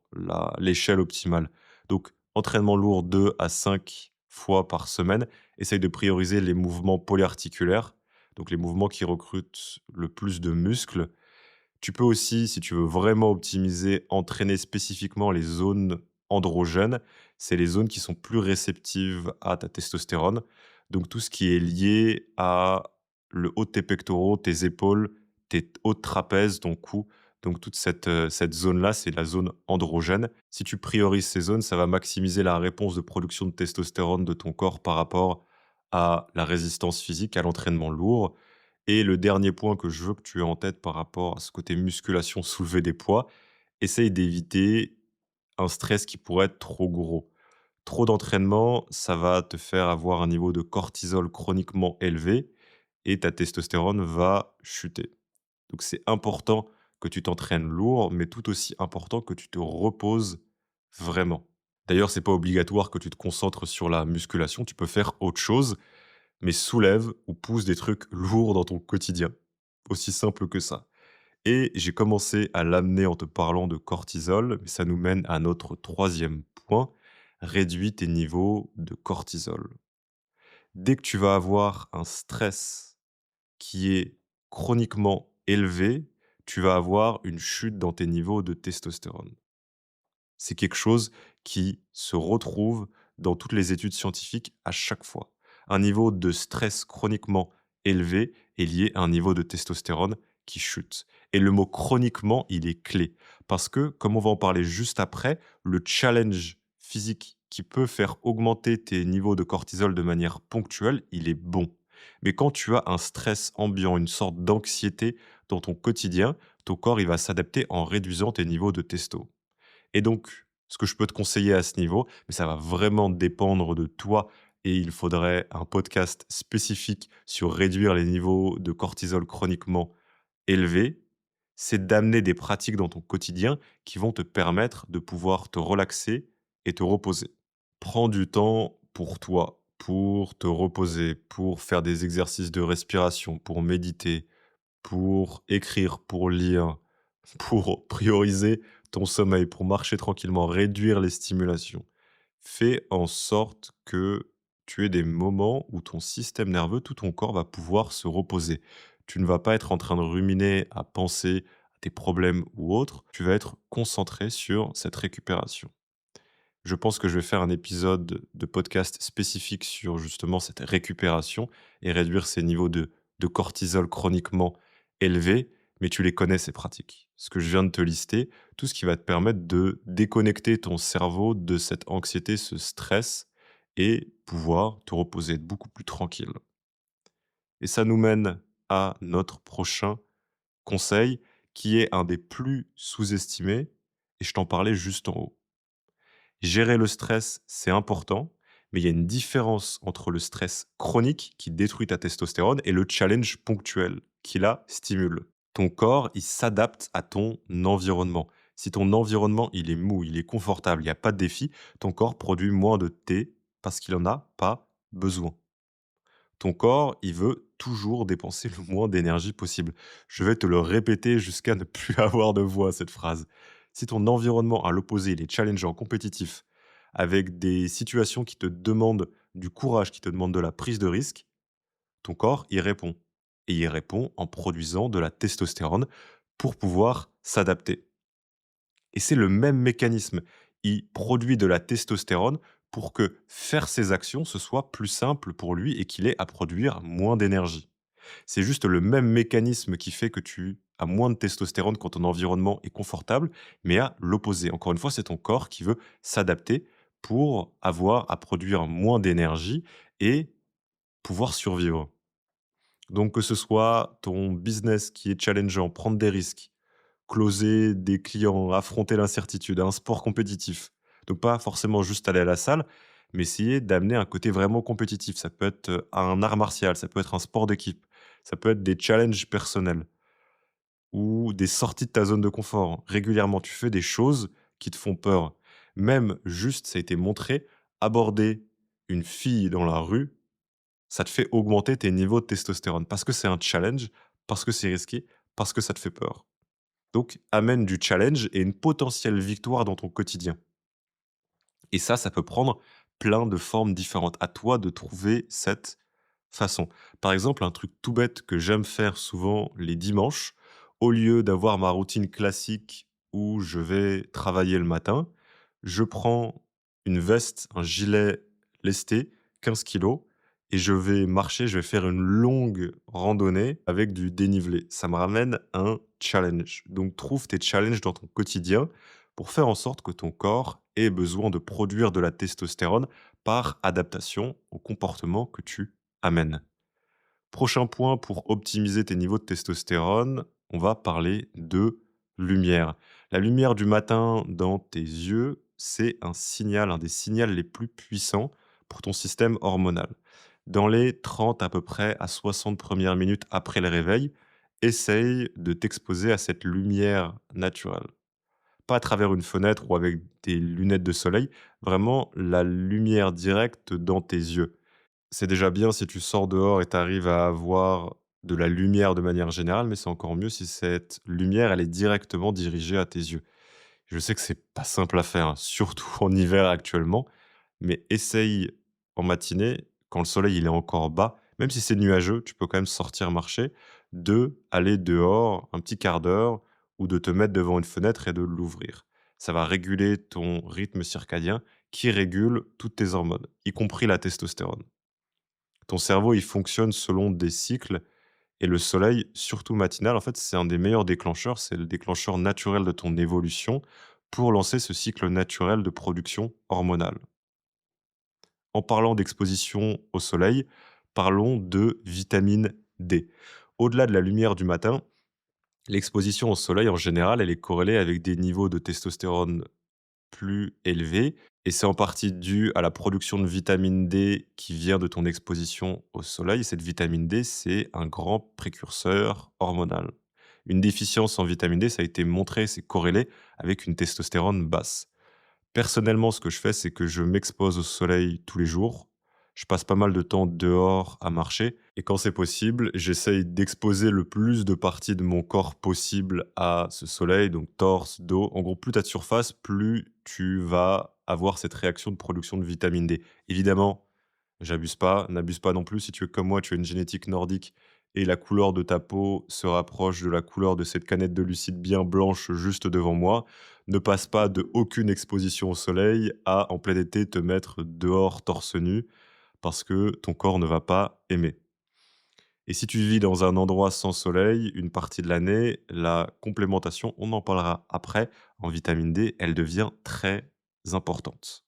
l'échelle optimale. Donc, entraînement lourd 2 à 5 fois par semaine. Essaye de prioriser les mouvements polyarticulaires, donc les mouvements qui recrutent le plus de muscles. Tu peux aussi, si tu veux vraiment optimiser, entraîner spécifiquement les zones androgènes. C'est les zones qui sont plus réceptives à ta testostérone. Donc tout ce qui est lié à le haut de tes pectoraux, tes épaules, tes hauts de trapèze, ton cou. Donc toute cette zone-là, c'est la zone androgène. Si tu priorises ces zones, ça va maximiser la réponse de production de testostérone de ton corps par rapport à la résistance physique, à l'entraînement lourd. Et le dernier point que je veux que tu aies en tête par rapport à ce côté musculation, soulever des poids, essaye d'éviter un stress qui pourrait être trop gros. Trop d'entraînement, ça va te faire avoir un niveau de cortisol chroniquement élevé et ta testostérone va chuter. Donc c'est important que tu t'entraînes lourd, mais tout aussi important que tu te reposes vraiment. D'ailleurs, c'est pas obligatoire que tu te concentres sur la musculation, tu peux faire autre chose, mais soulève ou pousse des trucs lourds dans ton quotidien. Aussi simple que ça. Et j'ai commencé à l'amener en te parlant de cortisol, mais ça nous mène à notre troisième point, réduis tes niveaux de cortisol. Dès que tu vas avoir un stress qui est chroniquement élevé, tu vas avoir une chute dans tes niveaux de testostérone. C'est quelque chose qui se retrouve dans toutes les études scientifiques à chaque fois. Un niveau de stress chroniquement élevé est lié à un niveau de testostérone qui chute. Et le mot chroniquement, il est clé. Parce que, comme on va en parler juste après, le challenge physique qui peut faire augmenter tes niveaux de cortisol de manière ponctuelle, il est bon. Mais quand tu as un stress ambiant, une sorte d'anxiété dans ton quotidien, ton corps il va s'adapter en réduisant tes niveaux de testo. Et donc, ce que je peux te conseiller à ce niveau, mais ça va vraiment dépendre de toi et il faudrait un podcast spécifique sur réduire les niveaux de cortisol chroniquement élevés, c'est d'amener des pratiques dans ton quotidien qui vont te permettre de pouvoir te relaxer et te reposer. Prends du temps pour toi, pour te reposer, pour faire des exercices de respiration, pour méditer, pour écrire, pour lire, pour prioriser ton sommeil, pour marcher tranquillement, réduire les stimulations. Fais en sorte que tu aies des moments où ton système nerveux, tout ton corps va pouvoir se reposer. Tu ne vas pas être en train de ruminer, à penser à tes problèmes ou autres, tu vas être concentré sur cette récupération. Je pense que je vais faire un épisode de podcast spécifique sur justement cette récupération et réduire ces niveaux de cortisol chroniquement élevés, mais tu les connais ces pratiques. Ce que je viens de te lister, tout ce qui va te permettre de déconnecter ton cerveau de cette anxiété, ce stress et pouvoir te reposer, être beaucoup plus tranquille. Et ça nous mène à notre prochain conseil, qui est un des plus sous-estimés et je t'en parlais juste en haut. Gérer le stress, c'est important, mais il y a une différence entre le stress chronique qui détruit ta testostérone et le challenge ponctuel qui la stimule. Ton corps, il s'adapte à ton environnement. Si ton environnement, il est mou, il est confortable, il y a pas de défi, ton corps produit moins de T parce qu'il en a pas besoin. Ton corps, il veut toujours dépenser le moins d'énergie possible. Je vais te le répéter jusqu'à ne plus avoir de voix, cette phrase. Si ton environnement, à l'opposé, il est challengeant, compétitif, avec des situations qui te demandent du courage, qui te demandent de la prise de risque, ton corps y répond. Et il répond en produisant de la testostérone pour pouvoir s'adapter. Et c'est le même mécanisme. Il produit de la testostérone pour que faire ses actions, ce soit plus simple pour lui et qu'il ait à produire moins d'énergie. C'est juste le même mécanisme qui fait que tu as moins de testostérone quand ton environnement est confortable, mais à l'opposé. Encore une fois, c'est ton corps qui veut s'adapter pour avoir à produire moins d'énergie et pouvoir survivre. Donc que ce soit ton business qui est challengeant, prendre des risques, closer des clients, affronter l'incertitude, un sport compétitif. Donc pas forcément juste aller à la salle, mais essayer d'amener un côté vraiment compétitif. Ça peut être, un art martial, ça peut être un sport d'équipe, ça peut être des challenges personnels ou des sorties de ta zone de confort. Régulièrement, tu fais des choses qui te font peur. Même juste, ça a été montré, aborder une fille dans la rue, ça te fait augmenter tes niveaux de testostérone parce que c'est un challenge, parce que c'est risqué, parce que ça te fait peur. Donc, amène du challenge et une potentielle victoire dans ton quotidien. Et ça peut prendre plein de formes différentes. À toi de trouver cette façon. Par exemple, un truc tout bête que j'aime faire souvent les dimanches, au lieu d'avoir ma routine classique où je vais travailler le matin, je prends une veste, un gilet lesté, 15 kilos, et je vais marcher, je vais faire une longue randonnée avec du dénivelé. Ça me ramène un challenge. Donc trouve tes challenges dans ton quotidien pour faire en sorte que ton corps ait besoin de produire de la testostérone par adaptation au comportement que tu amènes. Prochain point pour optimiser tes niveaux de testostérone, on va parler de lumière. La lumière du matin dans tes yeux, c'est un signal, un des signaux les plus puissants pour ton système hormonal. Dans les 30 à peu près à 60 premières minutes après le réveil, essaye de t'exposer à cette lumière naturelle. Pas à travers une fenêtre ou avec des lunettes de soleil, vraiment la lumière directe dans tes yeux. C'est déjà bien si tu sors dehors et tu arrives à avoir de la lumière de manière générale, mais c'est encore mieux si cette lumière, elle est directement dirigée à tes yeux. Je sais que c'est pas simple à faire, hein, surtout en hiver actuellement, mais essaye en matinée, quand le soleil il est encore bas, même si c'est nuageux, tu peux quand même sortir marcher, de aller dehors un petit quart d'heure ou de te mettre devant une fenêtre et de l'ouvrir. Ça va réguler ton rythme circadien qui régule toutes tes hormones, y compris la testostérone. Ton cerveau, il fonctionne selon des cycles et le soleil, surtout matinal, en fait, c'est un des meilleurs déclencheurs. C'est le déclencheur naturel de ton évolution pour lancer ce cycle naturel de production hormonale. En parlant d'exposition au soleil, parlons de vitamine D. Au-delà de la lumière du matin, l'exposition au soleil, en général, elle est corrélée avec des niveaux de testostérone plus élevé et c'est en partie dû à la production de vitamine D qui vient de ton exposition au soleil. Cette vitamine D, c'est un grand précurseur hormonal. Une déficience en vitamine D, ça a été montré, c'est corrélé avec une testostérone basse. Personnellement, ce que je fais, c'est que je m'expose au soleil tous les jours. Je passe pas mal de temps dehors à marcher et quand c'est possible, j'essaye d'exposer le plus de parties de mon corps possible à ce soleil, donc torse, dos. En gros, plus tu as de surface, plus tu vas avoir cette réaction de production de vitamine D. Évidemment, j'abuse pas, n'abuse pas non plus. Si tu es comme moi, tu as une génétique nordique et la couleur de ta peau se rapproche de la couleur de cette canette de lucide bien blanche juste devant moi. Ne passe pas de aucune exposition au soleil à, en plein été, te mettre dehors torse nu parce que ton corps ne va pas aimer. Et si tu vis dans un endroit sans soleil, une partie de l'année, la complémentation, on en parlera après, en vitamine D, elle devient très importante.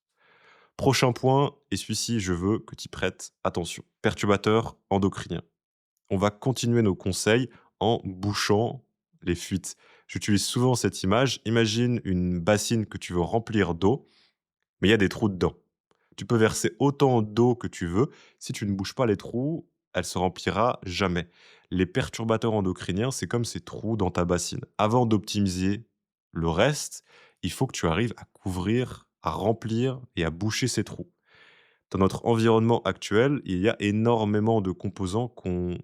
Prochain point, et celui-ci, je veux que tu y prêtes attention. Perturbateur endocrinien. On va continuer nos conseils en bouchant les fuites. J'utilise souvent cette image. Imagine une bassine que tu veux remplir d'eau, mais il y a des trous dedans. Tu peux verser autant d'eau que tu veux. Si tu ne bouches pas les trous, elle se remplira jamais. Les perturbateurs endocriniens, c'est comme ces trous dans ta bassine. Avant d'optimiser le reste, il faut que tu arrives à couvrir, à remplir et à boucher ces trous. Dans notre environnement actuel, il y a énormément de composants qu'on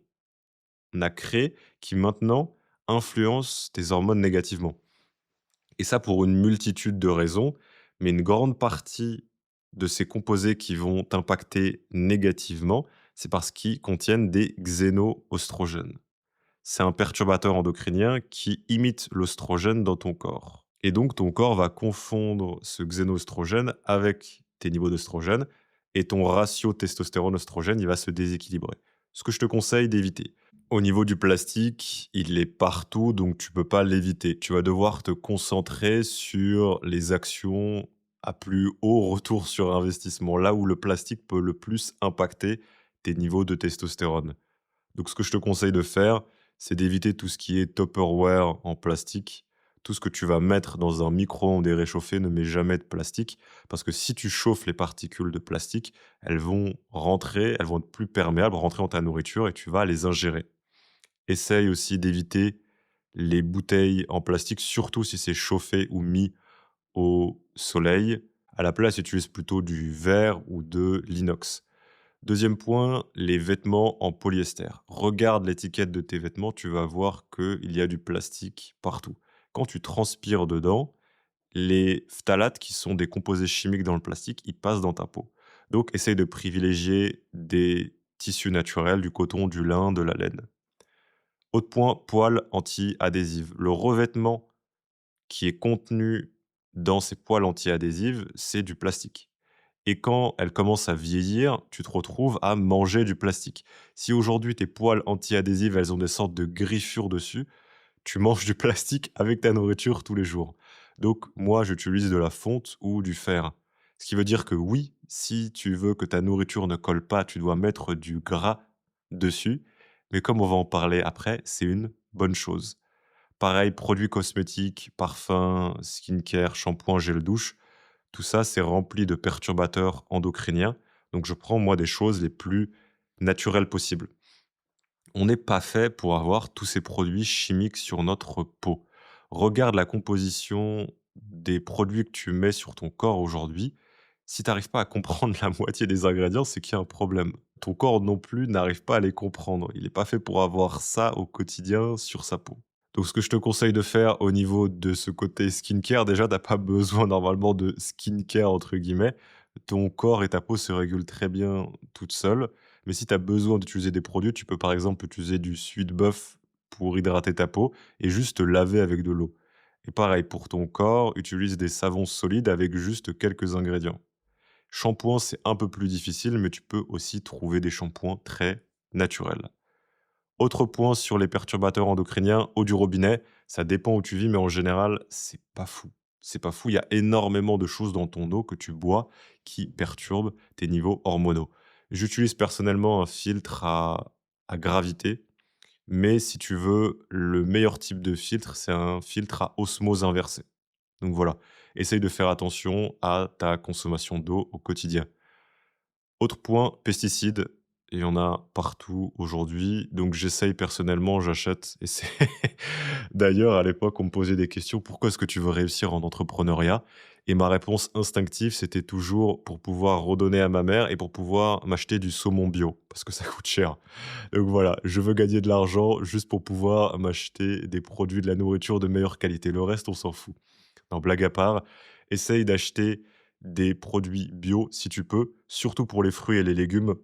a créés qui maintenant influencent tes hormones négativement. Et ça pour une multitude de raisons, mais une grande partie de ces composés qui vont t'impacter négativement, c'est parce qu'ils contiennent des xénoœstrogènes. C'est un perturbateur endocrinien qui imite l'œstrogène dans ton corps. Et donc ton corps va confondre ce xénoœstrogène avec tes niveaux d'œstrogène et ton ratio testostérone-œstrogène, il va se déséquilibrer. Ce que je te conseille d'éviter. Au niveau du plastique, il est partout, donc tu peux pas l'éviter. Tu vas devoir te concentrer sur les actions à plus haut retour sur investissement, là où le plastique peut le plus impacter tes niveaux de testostérone. Donc ce que je te conseille de faire, c'est d'éviter tout ce qui est Tupperware en plastique. Tout ce que tu vas mettre dans un micro-ondes et réchauffer, ne mets jamais de plastique, parce que si tu chauffes les particules de plastique, elles vont rentrer, elles vont être plus perméables, rentrer dans ta nourriture et tu vas les ingérer. Essaye aussi d'éviter les bouteilles en plastique, surtout si c'est chauffé ou mis au soleil. À la place, utilise plutôt du verre ou de l'inox. Deuxième point, les vêtements en polyester. Regarde l'étiquette de tes vêtements, tu vas voir qu'il y a du plastique partout. Quand tu transpires dedans, les phtalates, qui sont des composés chimiques dans le plastique, ils passent dans ta peau. Donc, essaye de privilégier des tissus naturels, du coton, du lin, de la laine. Autre point, poils anti-adhésives. Le revêtement qui est contenu dans ces poils anti-adhésives, c'est du plastique. Et quand elles commencent à vieillir, tu te retrouves à manger du plastique. Si aujourd'hui tes poils anti-adhésives, elles ont des sortes de griffures dessus, tu manges du plastique avec ta nourriture tous les jours. Donc moi, j'utilise de la fonte ou du fer. Ce qui veut dire que oui, si tu veux que ta nourriture ne colle pas, tu dois mettre du gras dessus. Mais comme on va en parler après, c'est une bonne chose. Pareil, produits cosmétiques, parfums, skincare, shampoing, gel douche, tout ça, c'est rempli de perturbateurs endocriniens. Donc je prends moi des choses les plus naturelles possibles. On n'est pas fait pour avoir tous ces produits chimiques sur notre peau. Regarde la composition des produits que tu mets sur ton corps aujourd'hui. Si tu n'arrives pas à comprendre la moitié des ingrédients, c'est qu'il y a un problème. Ton corps non plus n'arrive pas à les comprendre. Il n'est pas fait pour avoir ça au quotidien sur sa peau. Donc ce que je te conseille de faire au niveau de ce côté skincare, déjà, tu pas besoin normalement de «skincare» entre guillemets. Ton corps et ta peau se régulent très bien toutes seules. Mais si tu as besoin d'utiliser des produits, tu peux par exemple utiliser du Suite Bœuf pour hydrater ta peau et juste te laver avec de l'eau. Et pareil pour ton corps, utilise des savons solides avec juste quelques ingrédients. Shampoing, c'est un peu plus difficile, mais tu peux aussi trouver des shampoings très naturels. Autre point sur les perturbateurs endocriniens, eau du robinet, ça dépend où tu vis, mais en général, c'est pas fou. C'est pas fou, il y a énormément de choses dans ton eau que tu bois qui perturbent tes niveaux hormonaux. J'utilise personnellement un filtre à gravité, mais si tu veux, le meilleur type de filtre, c'est un filtre à osmose inversée. Donc voilà, essaye de faire attention à ta consommation d'eau au quotidien. Autre point, pesticides, il y en a partout aujourd'hui, donc j'essaye personnellement, j'achète et c'est d'ailleurs à l'époque, on me posait des questions: «Pourquoi est-ce que tu veux réussir en entrepreneuriat?» Et ma réponse instinctive, c'était toujours pour pouvoir redonner à ma mère et pour pouvoir m'acheter du saumon bio, parce que ça coûte cher. Donc voilà, je veux gagner de l'argent juste pour pouvoir m'acheter des produits, de la nourriture de meilleure qualité. Le reste, on s'en fout. Non, blague à part, essaye d'acheter des produits bio si tu peux, surtout pour les fruits et les légumes.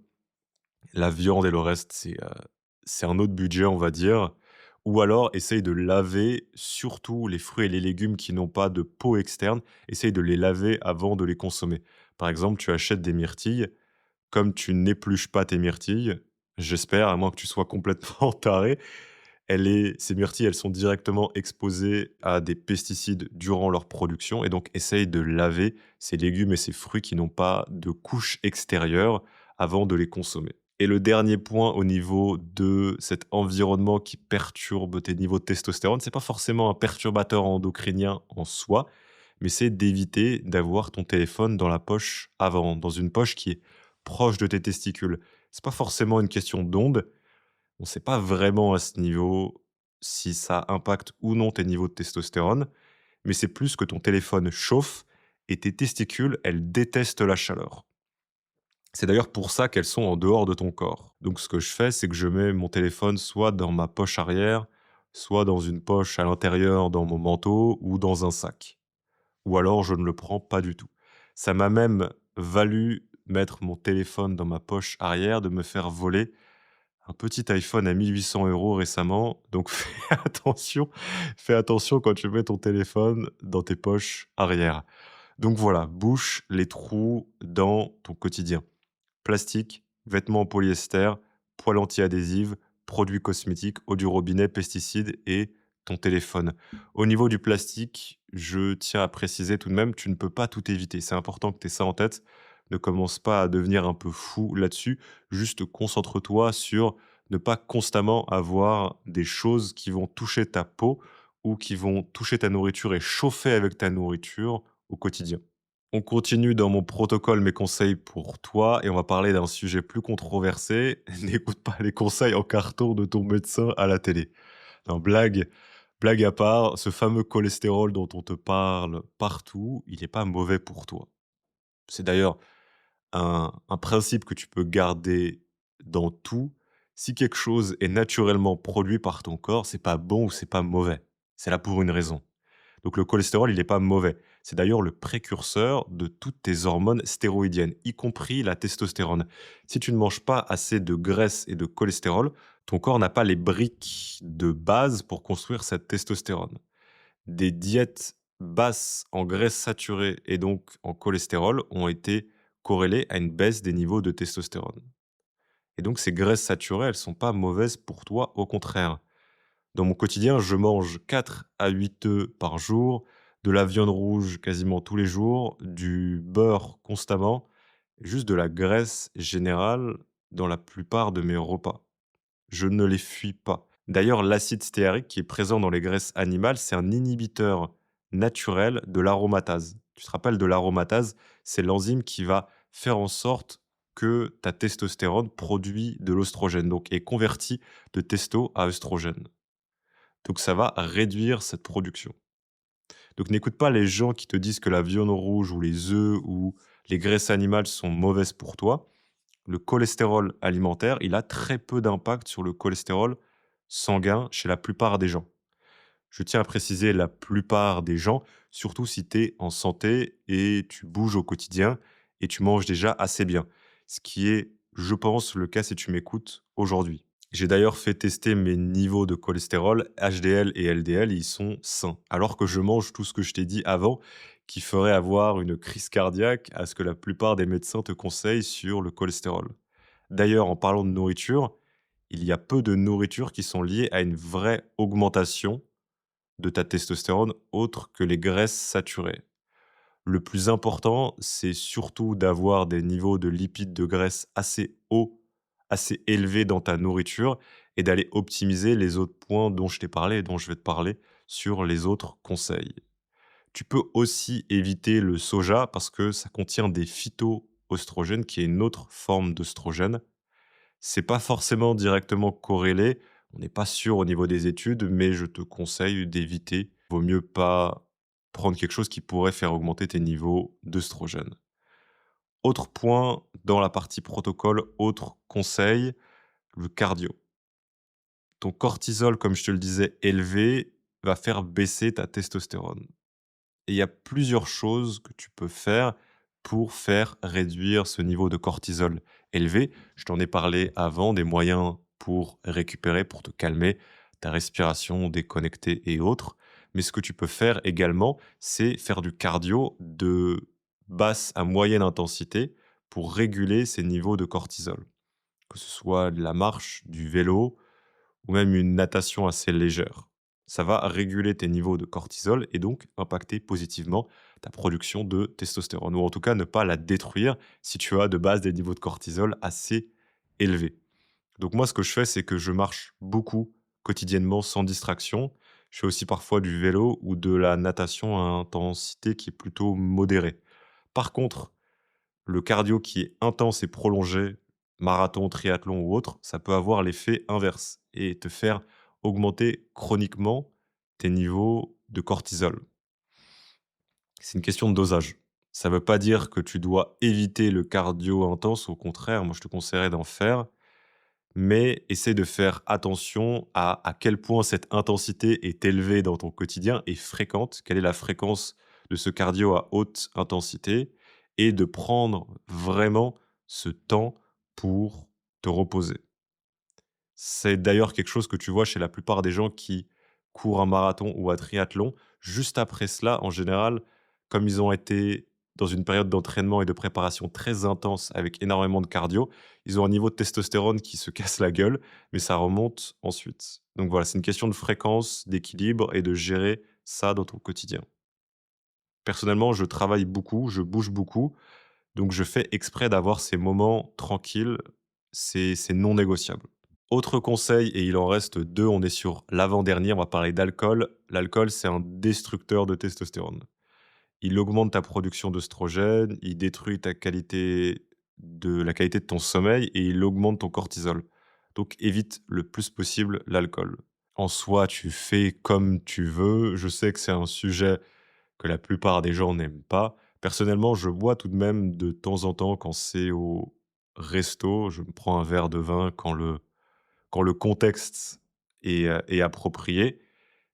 La viande et le reste, c'est un autre budget, on va dire. Ou alors essaye de laver surtout les fruits et les légumes qui n'ont pas de peau externe, essaye de les laver avant de les consommer. Par exemple, tu achètes des myrtilles, comme tu n'épluches pas tes myrtilles, j'espère, à moins que tu sois complètement taré, ces myrtilles, elles sont directement exposées à des pesticides durant leur production et donc essaye de laver ces légumes et ces fruits qui n'ont pas de couche extérieure avant de les consommer. Et le dernier point au niveau de cet environnement qui perturbe tes niveaux de testostérone, c'est pas forcément un perturbateur endocrinien en soi, mais c'est d'éviter d'avoir ton téléphone dans la poche avant, dans une poche qui est proche de tes testicules. C'est pas forcément une question d'onde, on sait pas vraiment à ce niveau si ça impacte ou non tes niveaux de testostérone, mais c'est plus que ton téléphone chauffe et tes testicules, elles détestent la chaleur. C'est d'ailleurs pour ça qu'elles sont en dehors de ton corps. Donc ce que je fais, c'est que je mets mon téléphone soit dans ma poche arrière, soit dans une poche à l'intérieur dans mon manteau ou dans un sac. Ou alors je ne le prends pas du tout. Ça m'a même valu mettre mon téléphone dans ma poche arrière, de me faire voler un petit iPhone à 1 800 € récemment. Donc fais attention quand tu mets ton téléphone dans tes poches arrière. Donc voilà, bouche les trous dans ton quotidien. Plastique, vêtements en polyester, poêle anti-adhésive, produits cosmétiques, eau du robinet, pesticides et ton téléphone. Au niveau du plastique, je tiens à préciser tout de même, tu ne peux pas tout éviter. C'est important que tu aies ça en tête. Ne commence pas à devenir un peu fou là-dessus. Juste concentre-toi sur ne pas constamment avoir des choses qui vont toucher ta peau ou qui vont toucher ta nourriture et chauffer avec ta nourriture au quotidien. On continue dans mon protocole, mes conseils pour toi et on va parler d'un sujet plus controversé. N'écoute pas les conseils en carton de ton médecin à la télé. Non, blague à part, ce fameux cholestérol dont on te parle partout, il n'est pas mauvais pour toi. C'est d'ailleurs un principe que tu peux garder dans tout. Si quelque chose est naturellement produit par ton corps, c'est pas bon ou c'est pas mauvais. C'est là pour une raison. Donc le cholestérol, il n'est pas mauvais. C'est d'ailleurs le précurseur de toutes tes hormones stéroïdiennes, y compris la testostérone. Si tu ne manges pas assez de graisse et de cholestérol, ton corps n'a pas les briques de base pour construire cette testostérone. Des diètes basses en graisse saturée et donc en cholestérol ont été corrélées à une baisse des niveaux de testostérone. Et donc ces graisses saturées, elles sont pas mauvaises pour toi, au contraire. Dans mon quotidien, je mange 4 à 8 œufs par jour, de la viande rouge quasiment tous les jours, du beurre constamment, et juste de la graisse générale dans la plupart de mes repas. Je ne les fuis pas. D'ailleurs, l'acide stéarique qui est présent dans les graisses animales, c'est un inhibiteur naturel de l'aromatase. Tu te rappelles de l'aromatase, c'est l'enzyme qui va faire en sorte que ta testostérone produit de l'oestrogène, donc est convertie de testo à œstrogène. Donc ça va réduire cette production. Donc n'écoute pas les gens qui te disent que la viande rouge ou les œufs ou les graisses animales sont mauvaises pour toi. Le cholestérol alimentaire, il a très peu d'impact sur le cholestérol sanguin chez la plupart des gens. Je tiens à préciser la plupart des gens, surtout si tu es en santé et tu bouges au quotidien et tu manges déjà assez bien. Ce qui est, je pense, le cas si tu m'écoutes aujourd'hui. J'ai d'ailleurs fait tester mes niveaux de cholestérol, HDL et LDL, ils sont sains. Alors que je mange tout ce que je t'ai dit avant, qui ferait avoir une crise cardiaque à ce que la plupart des médecins te conseillent sur le cholestérol. D'ailleurs, en parlant de nourriture, il y a peu de nourritures qui sont liées à une vraie augmentation de ta testostérone autre que les graisses saturées. Le plus important, c'est surtout d'avoir des niveaux de lipides de graisse assez hauts, assez élevés dans ta nourriture et d'aller optimiser les autres points dont je t'ai parlé et dont je vais te parler sur les autres conseils. Tu peux aussi éviter le soja parce que ça contient des phytoœstrogènes, qui est une autre forme d'œstrogène. C'est pas forcément directement corrélé, on n'est pas sûr au niveau des études, mais je te conseille d'éviter. Vaut mieux pas prendre quelque chose qui pourrait faire augmenter tes niveaux d'œstrogène. Autre point dans la partie protocole, autre conseil, le cardio. Ton cortisol, comme je te le disais, élevé, va faire baisser ta testostérone. Et il y a plusieurs choses que tu peux faire pour faire réduire ce niveau de cortisol élevé. Je t'en ai parlé avant, des moyens pour récupérer, pour te calmer, ta respiration déconnectée et autres. Mais ce que tu peux faire également, c'est faire du cardio de basse à moyenne intensité pour réguler ces niveaux de cortisol. Que ce soit de la marche, du vélo ou même une natation assez légère. Ça va réguler tes niveaux de cortisol et donc impacter positivement ta production de testostérone, ou en tout cas ne pas la détruire si tu as de base des niveaux de cortisol assez élevé. Donc moi, ce que je fais, c'est que je marche beaucoup quotidiennement sans distraction. Je fais aussi parfois du vélo ou de la natation à intensité qui est plutôt modérée. Par contre, le cardio qui est intense et prolongé, marathon, triathlon ou autre, ça peut avoir l'effet inverse et te faire augmenter chroniquement tes niveaux de cortisol. C'est une question de dosage. Ça ne veut pas dire que tu dois éviter le cardio intense, au contraire, moi je te conseillerais d'en faire, mais essaie de faire attention à quel point cette intensité est élevée dans ton quotidien et fréquente. Quelle est la fréquence de ce cardio à haute intensité et de prendre vraiment ce temps pour te reposer. C'est d'ailleurs quelque chose que tu vois chez la plupart des gens qui courent un marathon ou un triathlon. Juste après cela, en général, comme ils ont été dans une période d'entraînement et de préparation très intense avec énormément de cardio, ils ont un niveau de testostérone qui se casse la gueule, mais ça remonte ensuite. Donc voilà, c'est une question de fréquence, d'équilibre et de gérer ça dans ton quotidien. Personnellement, je travaille beaucoup, je bouge beaucoup, donc je fais exprès d'avoir ces moments tranquilles, c'est non négociable. Autre conseil, et il en reste 2, on est sur l'avant-dernier, on va parler d'alcool. L'alcool, c'est un destructeur de testostérone. Il augmente ta production d'œstrogène, il détruit la qualité de ton sommeil et il augmente ton cortisol. Donc évite le plus possible l'alcool. En soi, tu fais comme tu veux. Je sais que c'est un sujet que la plupart des gens n'aiment pas. Personnellement, je bois tout de même de temps en temps quand c'est au resto. Je me prends un verre de vin quand le contexte est approprié,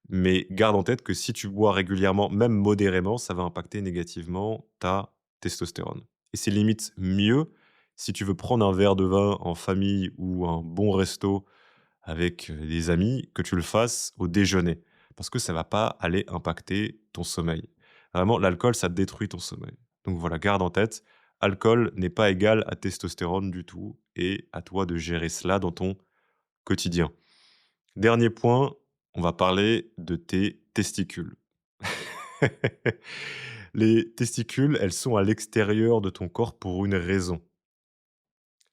mais garde en tête que si tu bois régulièrement, même modérément, ça va impacter négativement ta testostérone et c'est limite mieux si tu veux prendre un verre de vin en famille ou un bon resto avec, des amis, que tu le fasses au déjeuner parce que ça va pas aller impacter ton sommeil. Vraiment, l'alcool, ça détruit ton sommeil. Donc voilà, garde en tête, alcool n'est pas égal à testostérone du tout et à toi de gérer cela dans ton quotidien. Dernier point, on va parler de tes testicules. Les testicules, elles sont à l'extérieur de ton corps pour une raison.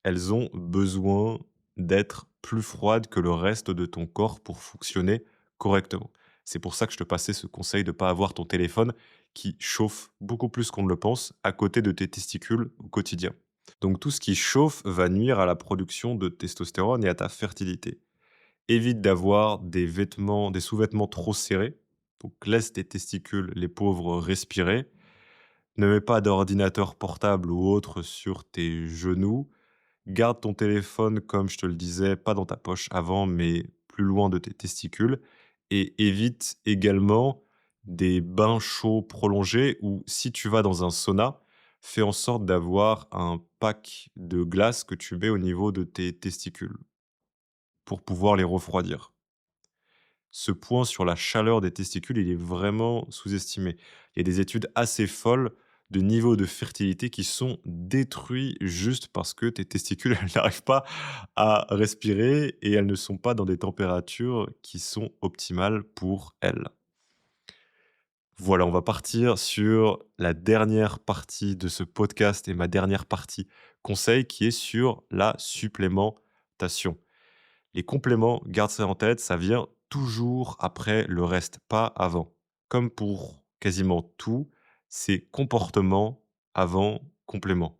Elles ont besoin d'être plus froides que le reste de ton corps pour fonctionner correctement. C'est pour ça que je te passais ce conseil de ne pas avoir ton téléphone qui chauffe beaucoup plus qu'on ne le pense à côté de tes testicules au quotidien. Donc tout ce qui chauffe va nuire à la production de testostérone et à ta fertilité. Évite d'avoir des sous-vêtements trop serrés. Donc laisse tes testicules, les pauvres, respirer. Ne mets pas d'ordinateur portable ou autre sur tes genoux. Garde ton téléphone, comme je te le disais, pas dans ta poche avant, mais plus loin de tes testicules. Et évite également des bains chauds prolongés ou si tu vas dans un sauna, fais en sorte d'avoir un pack de glace que tu mets au niveau de tes testicules pour pouvoir les refroidir. Ce point sur la chaleur des testicules, il est vraiment sous-estimé. Il y a des études assez folles de niveau de fertilité qui sont détruits juste parce que tes testicules, elles n'arrivent pas à respirer et elles ne sont pas dans des températures qui sont optimales pour elles. Voilà, on va partir sur la dernière partie de ce podcast et ma dernière partie conseil qui est sur la supplémentation. Les compléments, garde ça en tête, ça vient toujours après le reste, pas avant. Comme pour quasiment tout, c'est comportement avant complément.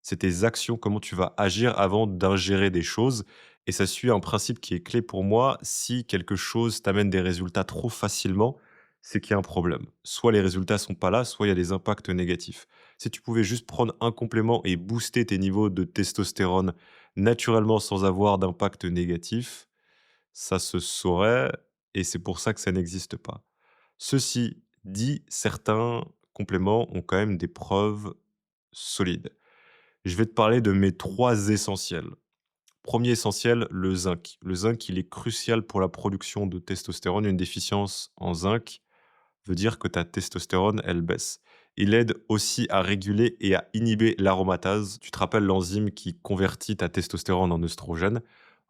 C'est tes actions, comment tu vas agir avant d'ingérer des choses. Et ça suit un principe qui est clé pour moi. Si quelque chose t'amène des résultats trop facilement, c'est qu'il y a un problème. Soit les résultats sont pas là, soit il y a des impacts négatifs. Si tu pouvais juste prendre un complément et booster tes niveaux de testostérone naturellement sans avoir d'impact négatif, ça se saurait et c'est pour ça que ça n'existe pas. Ceci dit, certains compléments ont quand même des preuves solides. Je vais te parler de mes 3 essentiels. Premier essentiel, le zinc. Le zinc, il est crucial pour la production de testostérone. Une déficience en zinc veut dire que ta testostérone, elle baisse. Il aide aussi à réguler et à inhiber l'aromatase. Tu te rappelles l'enzyme qui convertit ta testostérone en œstrogène.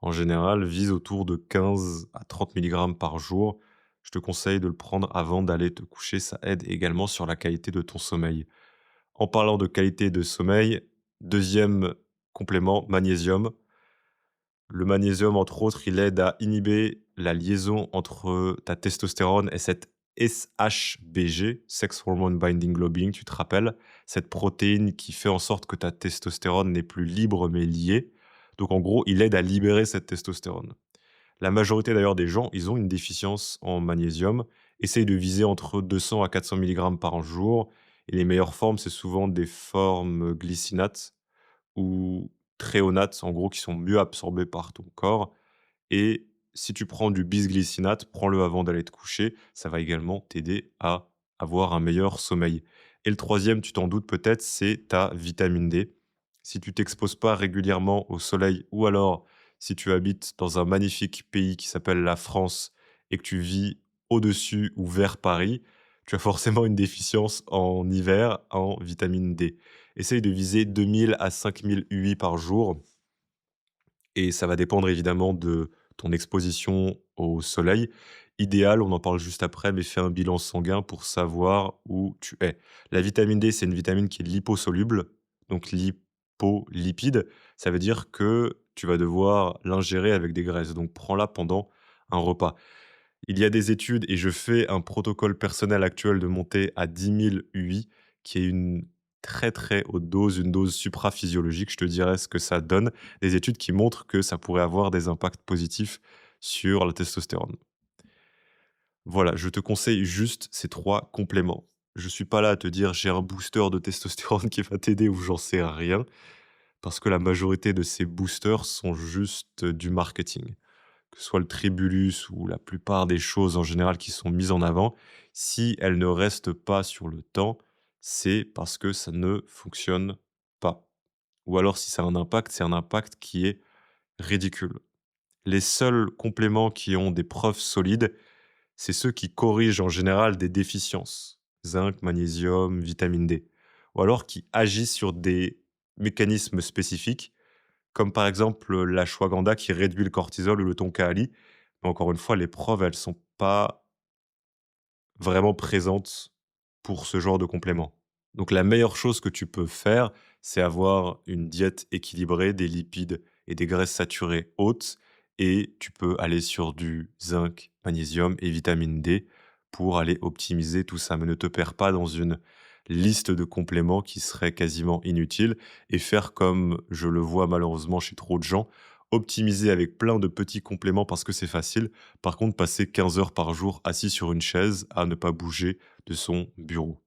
En général, vise autour de 15 à 30 mg par jour. Je te conseille de le prendre avant d'aller te coucher. Ça aide également sur la qualité de ton sommeil. En parlant de qualité de sommeil, deuxième complément, magnésium. Le magnésium, entre autres, il aide à inhiber la liaison entre ta testostérone et cette SHBG, Sex Hormone Binding Globulin, tu te rappelles? Cette protéine qui fait en sorte que ta testostérone n'est plus libre mais liée. Donc en gros, il aide à libérer cette testostérone. La majorité d'ailleurs des gens, ils ont une déficience en magnésium. Essaye de viser entre 200 à 400 milligrammes par jour. Et les meilleures formes, c'est souvent des formes glycinates ou thréonates, en gros, qui sont mieux absorbés par ton corps. Et si tu prends du bisglycinate, prends-le avant d'aller te coucher. Ça va également t'aider à avoir un meilleur sommeil. Et le troisième, tu t'en doutes peut-être, c'est ta vitamine D. Si tu t'exposes pas régulièrement au soleil ou alors si tu habites dans un magnifique pays qui s'appelle la France et que tu vis au-dessus ou vers Paris, tu as forcément une déficience en hiver en vitamine D. Essaye de viser 2000 à 5000 UI par jour et ça va dépendre évidemment de ton exposition au soleil. Idéal, on en parle juste après, mais fais un bilan sanguin pour savoir où tu es. La vitamine D, c'est une vitamine qui est liposoluble, donc lipolipide. Ça veut dire que tu vas devoir l'ingérer avec des graisses, donc prends-la pendant un repas. Il y a des études et je fais un protocole personnel actuel de monter à 10 000 UI, qui est une très, très haute dose, une dose supraphysiologique. Je te dirai ce que ça donne. Des études qui montrent que ça pourrait avoir des impacts positifs sur la testostérone. Voilà, je te conseille juste ces 3 compléments. Je suis pas là à te dire: «J'ai un booster de testostérone qui va t'aider» ou j'en sais rien, parce que la majorité de ces boosters sont juste du marketing, que ce soit le tribulus ou la plupart des choses en général qui sont mises en avant, si elles ne restent pas sur le temps, c'est parce que ça ne fonctionne pas. Ou alors si ça a un impact, c'est un impact qui est ridicule. Les seuls compléments qui ont des preuves solides, c'est ceux qui corrigent en général des déficiences, zinc, magnésium, vitamine D, ou alors qui agissent sur des mécanismes spécifiques comme par exemple, l'ashwagandha qui réduit le cortisol ou le tonka-ali. Mais encore une fois, les preuves, elles sont pas vraiment présentes pour ce genre de complément. Donc la meilleure chose que tu peux faire, c'est avoir une diète équilibrée, des lipides et des graisses saturées hautes et tu peux aller sur du zinc, magnésium et vitamine D pour aller optimiser tout ça. Mais ne te perds pas dans une liste de compléments qui serait quasiment inutile et faire comme je le vois malheureusement chez trop de gens, optimiser avec plein de petits compléments parce que c'est facile. Par contre, passer 15 heures par jour assis sur une chaise à ne pas bouger de son bureau.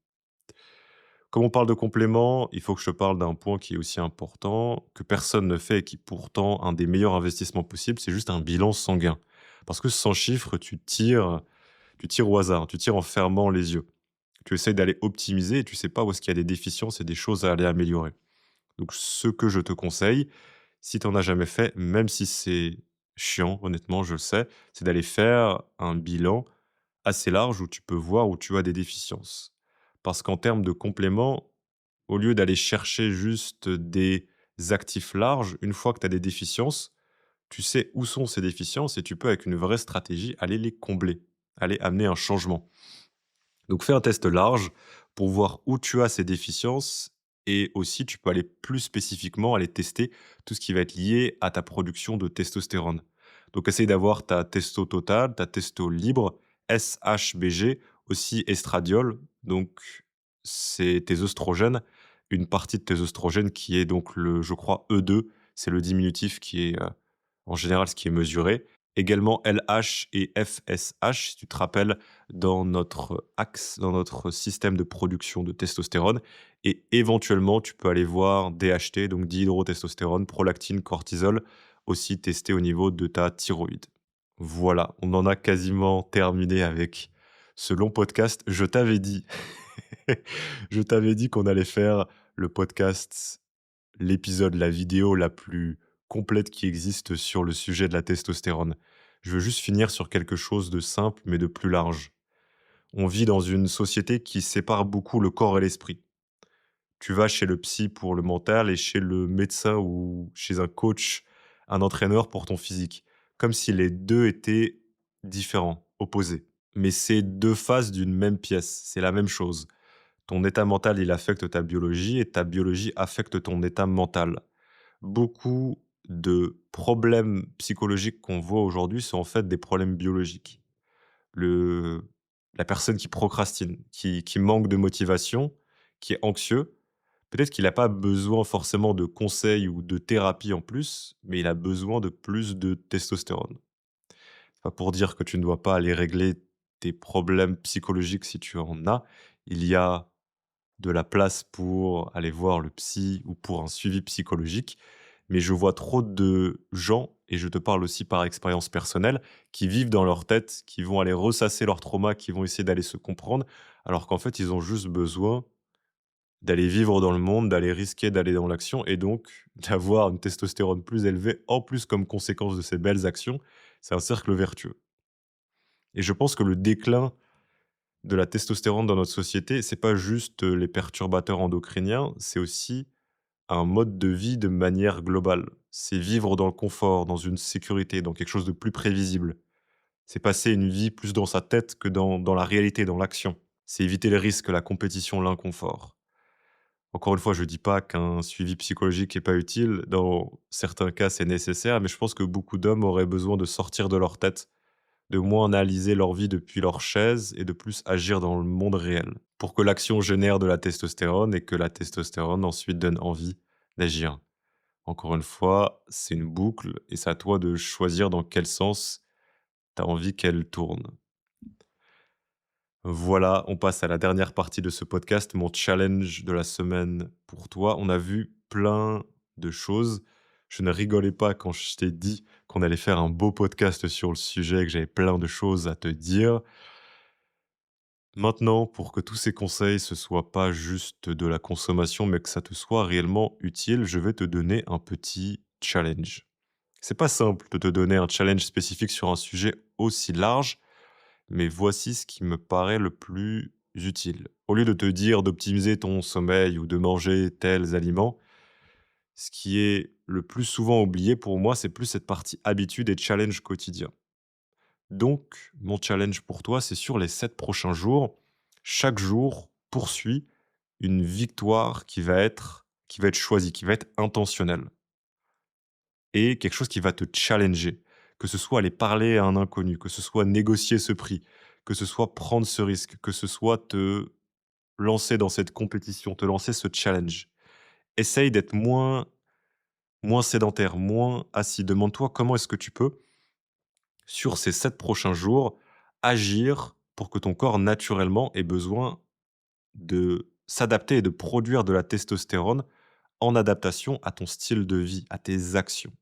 Comme on parle de compléments, il faut que je te parle d'un point qui est aussi important, que personne ne fait et qui est pourtant un des meilleurs investissements possibles, c'est juste un bilan sanguin. Parce que sans chiffres, tu tires au hasard, tu tires en fermant les yeux. Tu essayes d'aller optimiser et tu sais pas où est-ce qu'il y a des déficiences et des choses à aller améliorer. Donc ce que je te conseille, si tu en as jamais fait, même si c'est chiant, honnêtement, je le sais, c'est d'aller faire un bilan assez large où tu peux voir où tu as des déficiences. Parce qu'en termes de compléments, au lieu d'aller chercher juste des actifs larges, une fois que tu as des déficiences, tu sais où sont ces déficiences et tu peux, avec une vraie stratégie, aller les combler, aller amener un changement. Donc fais un test large pour voir où tu as ces déficiences et aussi tu peux aller plus spécifiquement aller tester tout ce qui va être lié à ta production de testostérone. Donc essaye d'avoir ta testo totale, ta testo libre, SHBG, aussi estradiol, donc c'est tes œstrogènes, une partie de tes œstrogènes qui est donc le, je crois, E2, c'est le diminutif qui est en général ce qui est mesuré. Également LH et FSH, si tu te rappelles, dans notre axe, dans notre système de production de testostérone. Et éventuellement, tu peux aller voir DHT, donc dihydrotestostérone, prolactine, cortisol, aussi testé au niveau de ta thyroïde. Voilà, on en a quasiment terminé avec ce long podcast. Je t'avais dit, je t'avais dit qu'on allait faire le podcast, l'épisode, la vidéo la plus complète qui existe sur le sujet de la testostérone. Je veux juste finir sur quelque chose de simple mais de plus large. On vit dans une société qui sépare beaucoup le corps et l'esprit. Tu vas chez le psy pour le mental et chez le médecin ou chez un coach, un entraîneur pour ton physique. Comme si les deux étaient différents, opposés. Mais c'est deux faces d'une même pièce, c'est la même chose. Ton état mental, il affecte ta biologie et ta biologie affecte ton état mental. Beaucoup de problèmes psychologiques qu'on voit aujourd'hui sont en fait des problèmes biologiques. Le La personne qui procrastine, qui manque de motivation, qui est anxieux, peut-être qu'il n'a pas besoin forcément de conseils ou de thérapie en plus, mais il a besoin de plus de testostérone. Pas pour dire que tu ne dois pas aller régler tes problèmes psychologiques si tu en as. Il y a de la place pour aller voir le psy ou pour un suivi psychologique. Mais je vois trop de gens, et je te parle aussi par expérience personnelle, qui vivent dans leur tête, qui vont aller ressasser leurs traumas, qui vont essayer d'aller se comprendre, alors qu'en fait, ils ont juste besoin d'aller vivre dans le monde, d'aller risquer d'aller dans l'action et donc d'avoir une testostérone plus élevée, en plus comme conséquence de ces belles actions. C'est un cercle vertueux. Et je pense que le déclin de la testostérone dans notre société, c'est pas juste les perturbateurs endocriniens, c'est aussi un mode de vie de manière globale. C'est vivre dans le confort, dans une sécurité, dans quelque chose de plus prévisible. C'est passer une vie plus dans sa tête que dans la réalité, dans l'action. C'est éviter les risques, la compétition, l'inconfort. Encore une fois, je ne dis pas qu'un suivi psychologique n'est pas utile. Dans certains cas, c'est nécessaire, mais je pense que beaucoup d'hommes auraient besoin de sortir de leur tête, de moins analyser leur vie depuis leur chaise et de plus agir dans le monde réel, pour que l'action génère de la testostérone et que la testostérone ensuite donne envie d'agir. Encore une fois, c'est une boucle et c'est à toi de choisir dans quel sens tu as envie qu'elle tourne. Voilà, on passe à la dernière partie de ce podcast, mon challenge de la semaine pour toi. On a vu plein de choses. Je ne rigolais pas quand je t'ai dit qu'on allait faire un beau podcast sur le sujet, que j'avais plein de choses à te dire. Maintenant, pour que tous ces conseils, ce soit pas juste de la consommation, mais que ça te soit réellement utile, je vais te donner un petit challenge. C'est pas simple de te donner un challenge spécifique sur un sujet aussi large, mais voici ce qui me paraît le plus utile. Au lieu de te dire d'optimiser ton sommeil ou de manger tels aliments, ce qui est le plus souvent oublié pour moi, c'est plus cette partie habitude et challenge quotidien. Donc, mon challenge pour toi, c'est sur les 7 prochains jours, chaque jour poursuit une victoire qui va être choisie, qui va être intentionnelle et quelque chose qui va te challenger. Que ce soit aller parler à un inconnu, que ce soit négocier ce prix, que ce soit prendre ce risque, que ce soit te lancer dans cette compétition, te lancer ce challenge. Essaye d'être moins sédentaire, moins assis. Demande-toi comment est-ce que tu peux, sur ces 7 prochains jours, agir pour que ton corps naturellement ait besoin de s'adapter et de produire de la testostérone en adaptation à ton style de vie, à tes actions.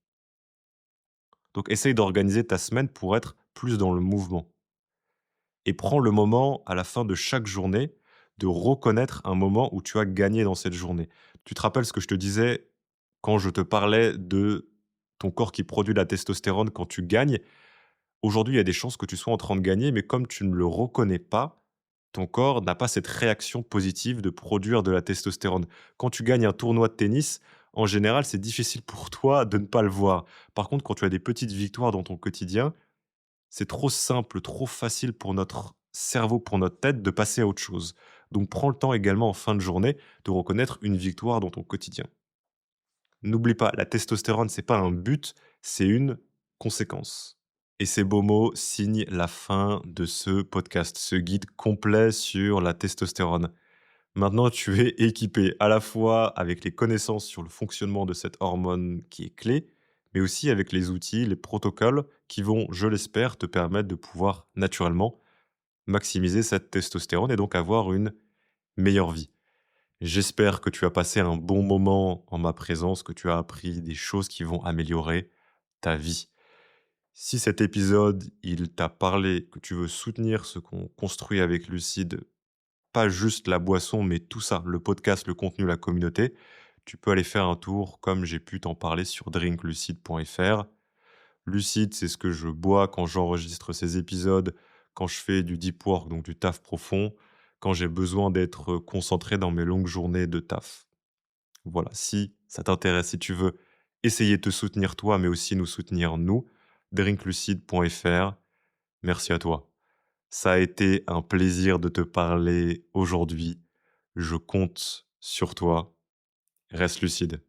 Donc essaye d'organiser ta semaine pour être plus dans le mouvement. Et prends le moment à la fin de chaque journée de reconnaître un moment où tu as gagné dans cette journée. Tu te rappelles ce que je te disais quand je te parlais de ton corps qui produit la testostérone quand tu gagnes. Aujourd'hui, il y a des chances que tu sois en train de gagner, mais comme tu ne le reconnais pas, ton corps n'a pas cette réaction positive de produire de la testostérone. Quand tu gagnes un tournoi de tennis, en général, c'est difficile pour toi de ne pas le voir. Par contre, quand tu as des petites victoires dans ton quotidien, c'est trop simple, trop facile pour notre cerveau, pour notre tête de passer à autre chose. Donc prends le temps également en fin de journée de reconnaître une victoire dans ton quotidien. N'oublie pas, la testostérone, c'est pas un but, c'est une conséquence. Et ces beaux mots signent la fin de ce podcast, ce guide complet sur la testostérone. Maintenant, tu es équipé à la fois avec les connaissances sur le fonctionnement de cette hormone qui est clé, mais aussi avec les outils, les protocoles qui vont, je l'espère, te permettre de pouvoir naturellement maximiser cette testostérone et donc avoir une meilleure vie. J'espère que tu as passé un bon moment en ma présence, que tu as appris des choses qui vont améliorer ta vie. Si cet épisode, il t'a parlé, que tu veux soutenir ce qu'on construit avec Lucide, pas juste la boisson, mais tout ça, le podcast, le contenu, la communauté, tu peux aller faire un tour, comme j'ai pu t'en parler, sur drinklucide.fr. Lucide, c'est ce que je bois quand j'enregistre ces épisodes, quand je fais du deep work, donc du taf profond, quand j'ai besoin d'être concentré dans mes longues journées de taf. Voilà, si ça t'intéresse, si tu veux essayer de te soutenir toi, mais aussi nous soutenir nous, drinklucide.fr. Merci à toi. Ça a été un plaisir de te parler aujourd'hui. Je compte sur toi. Reste lucide.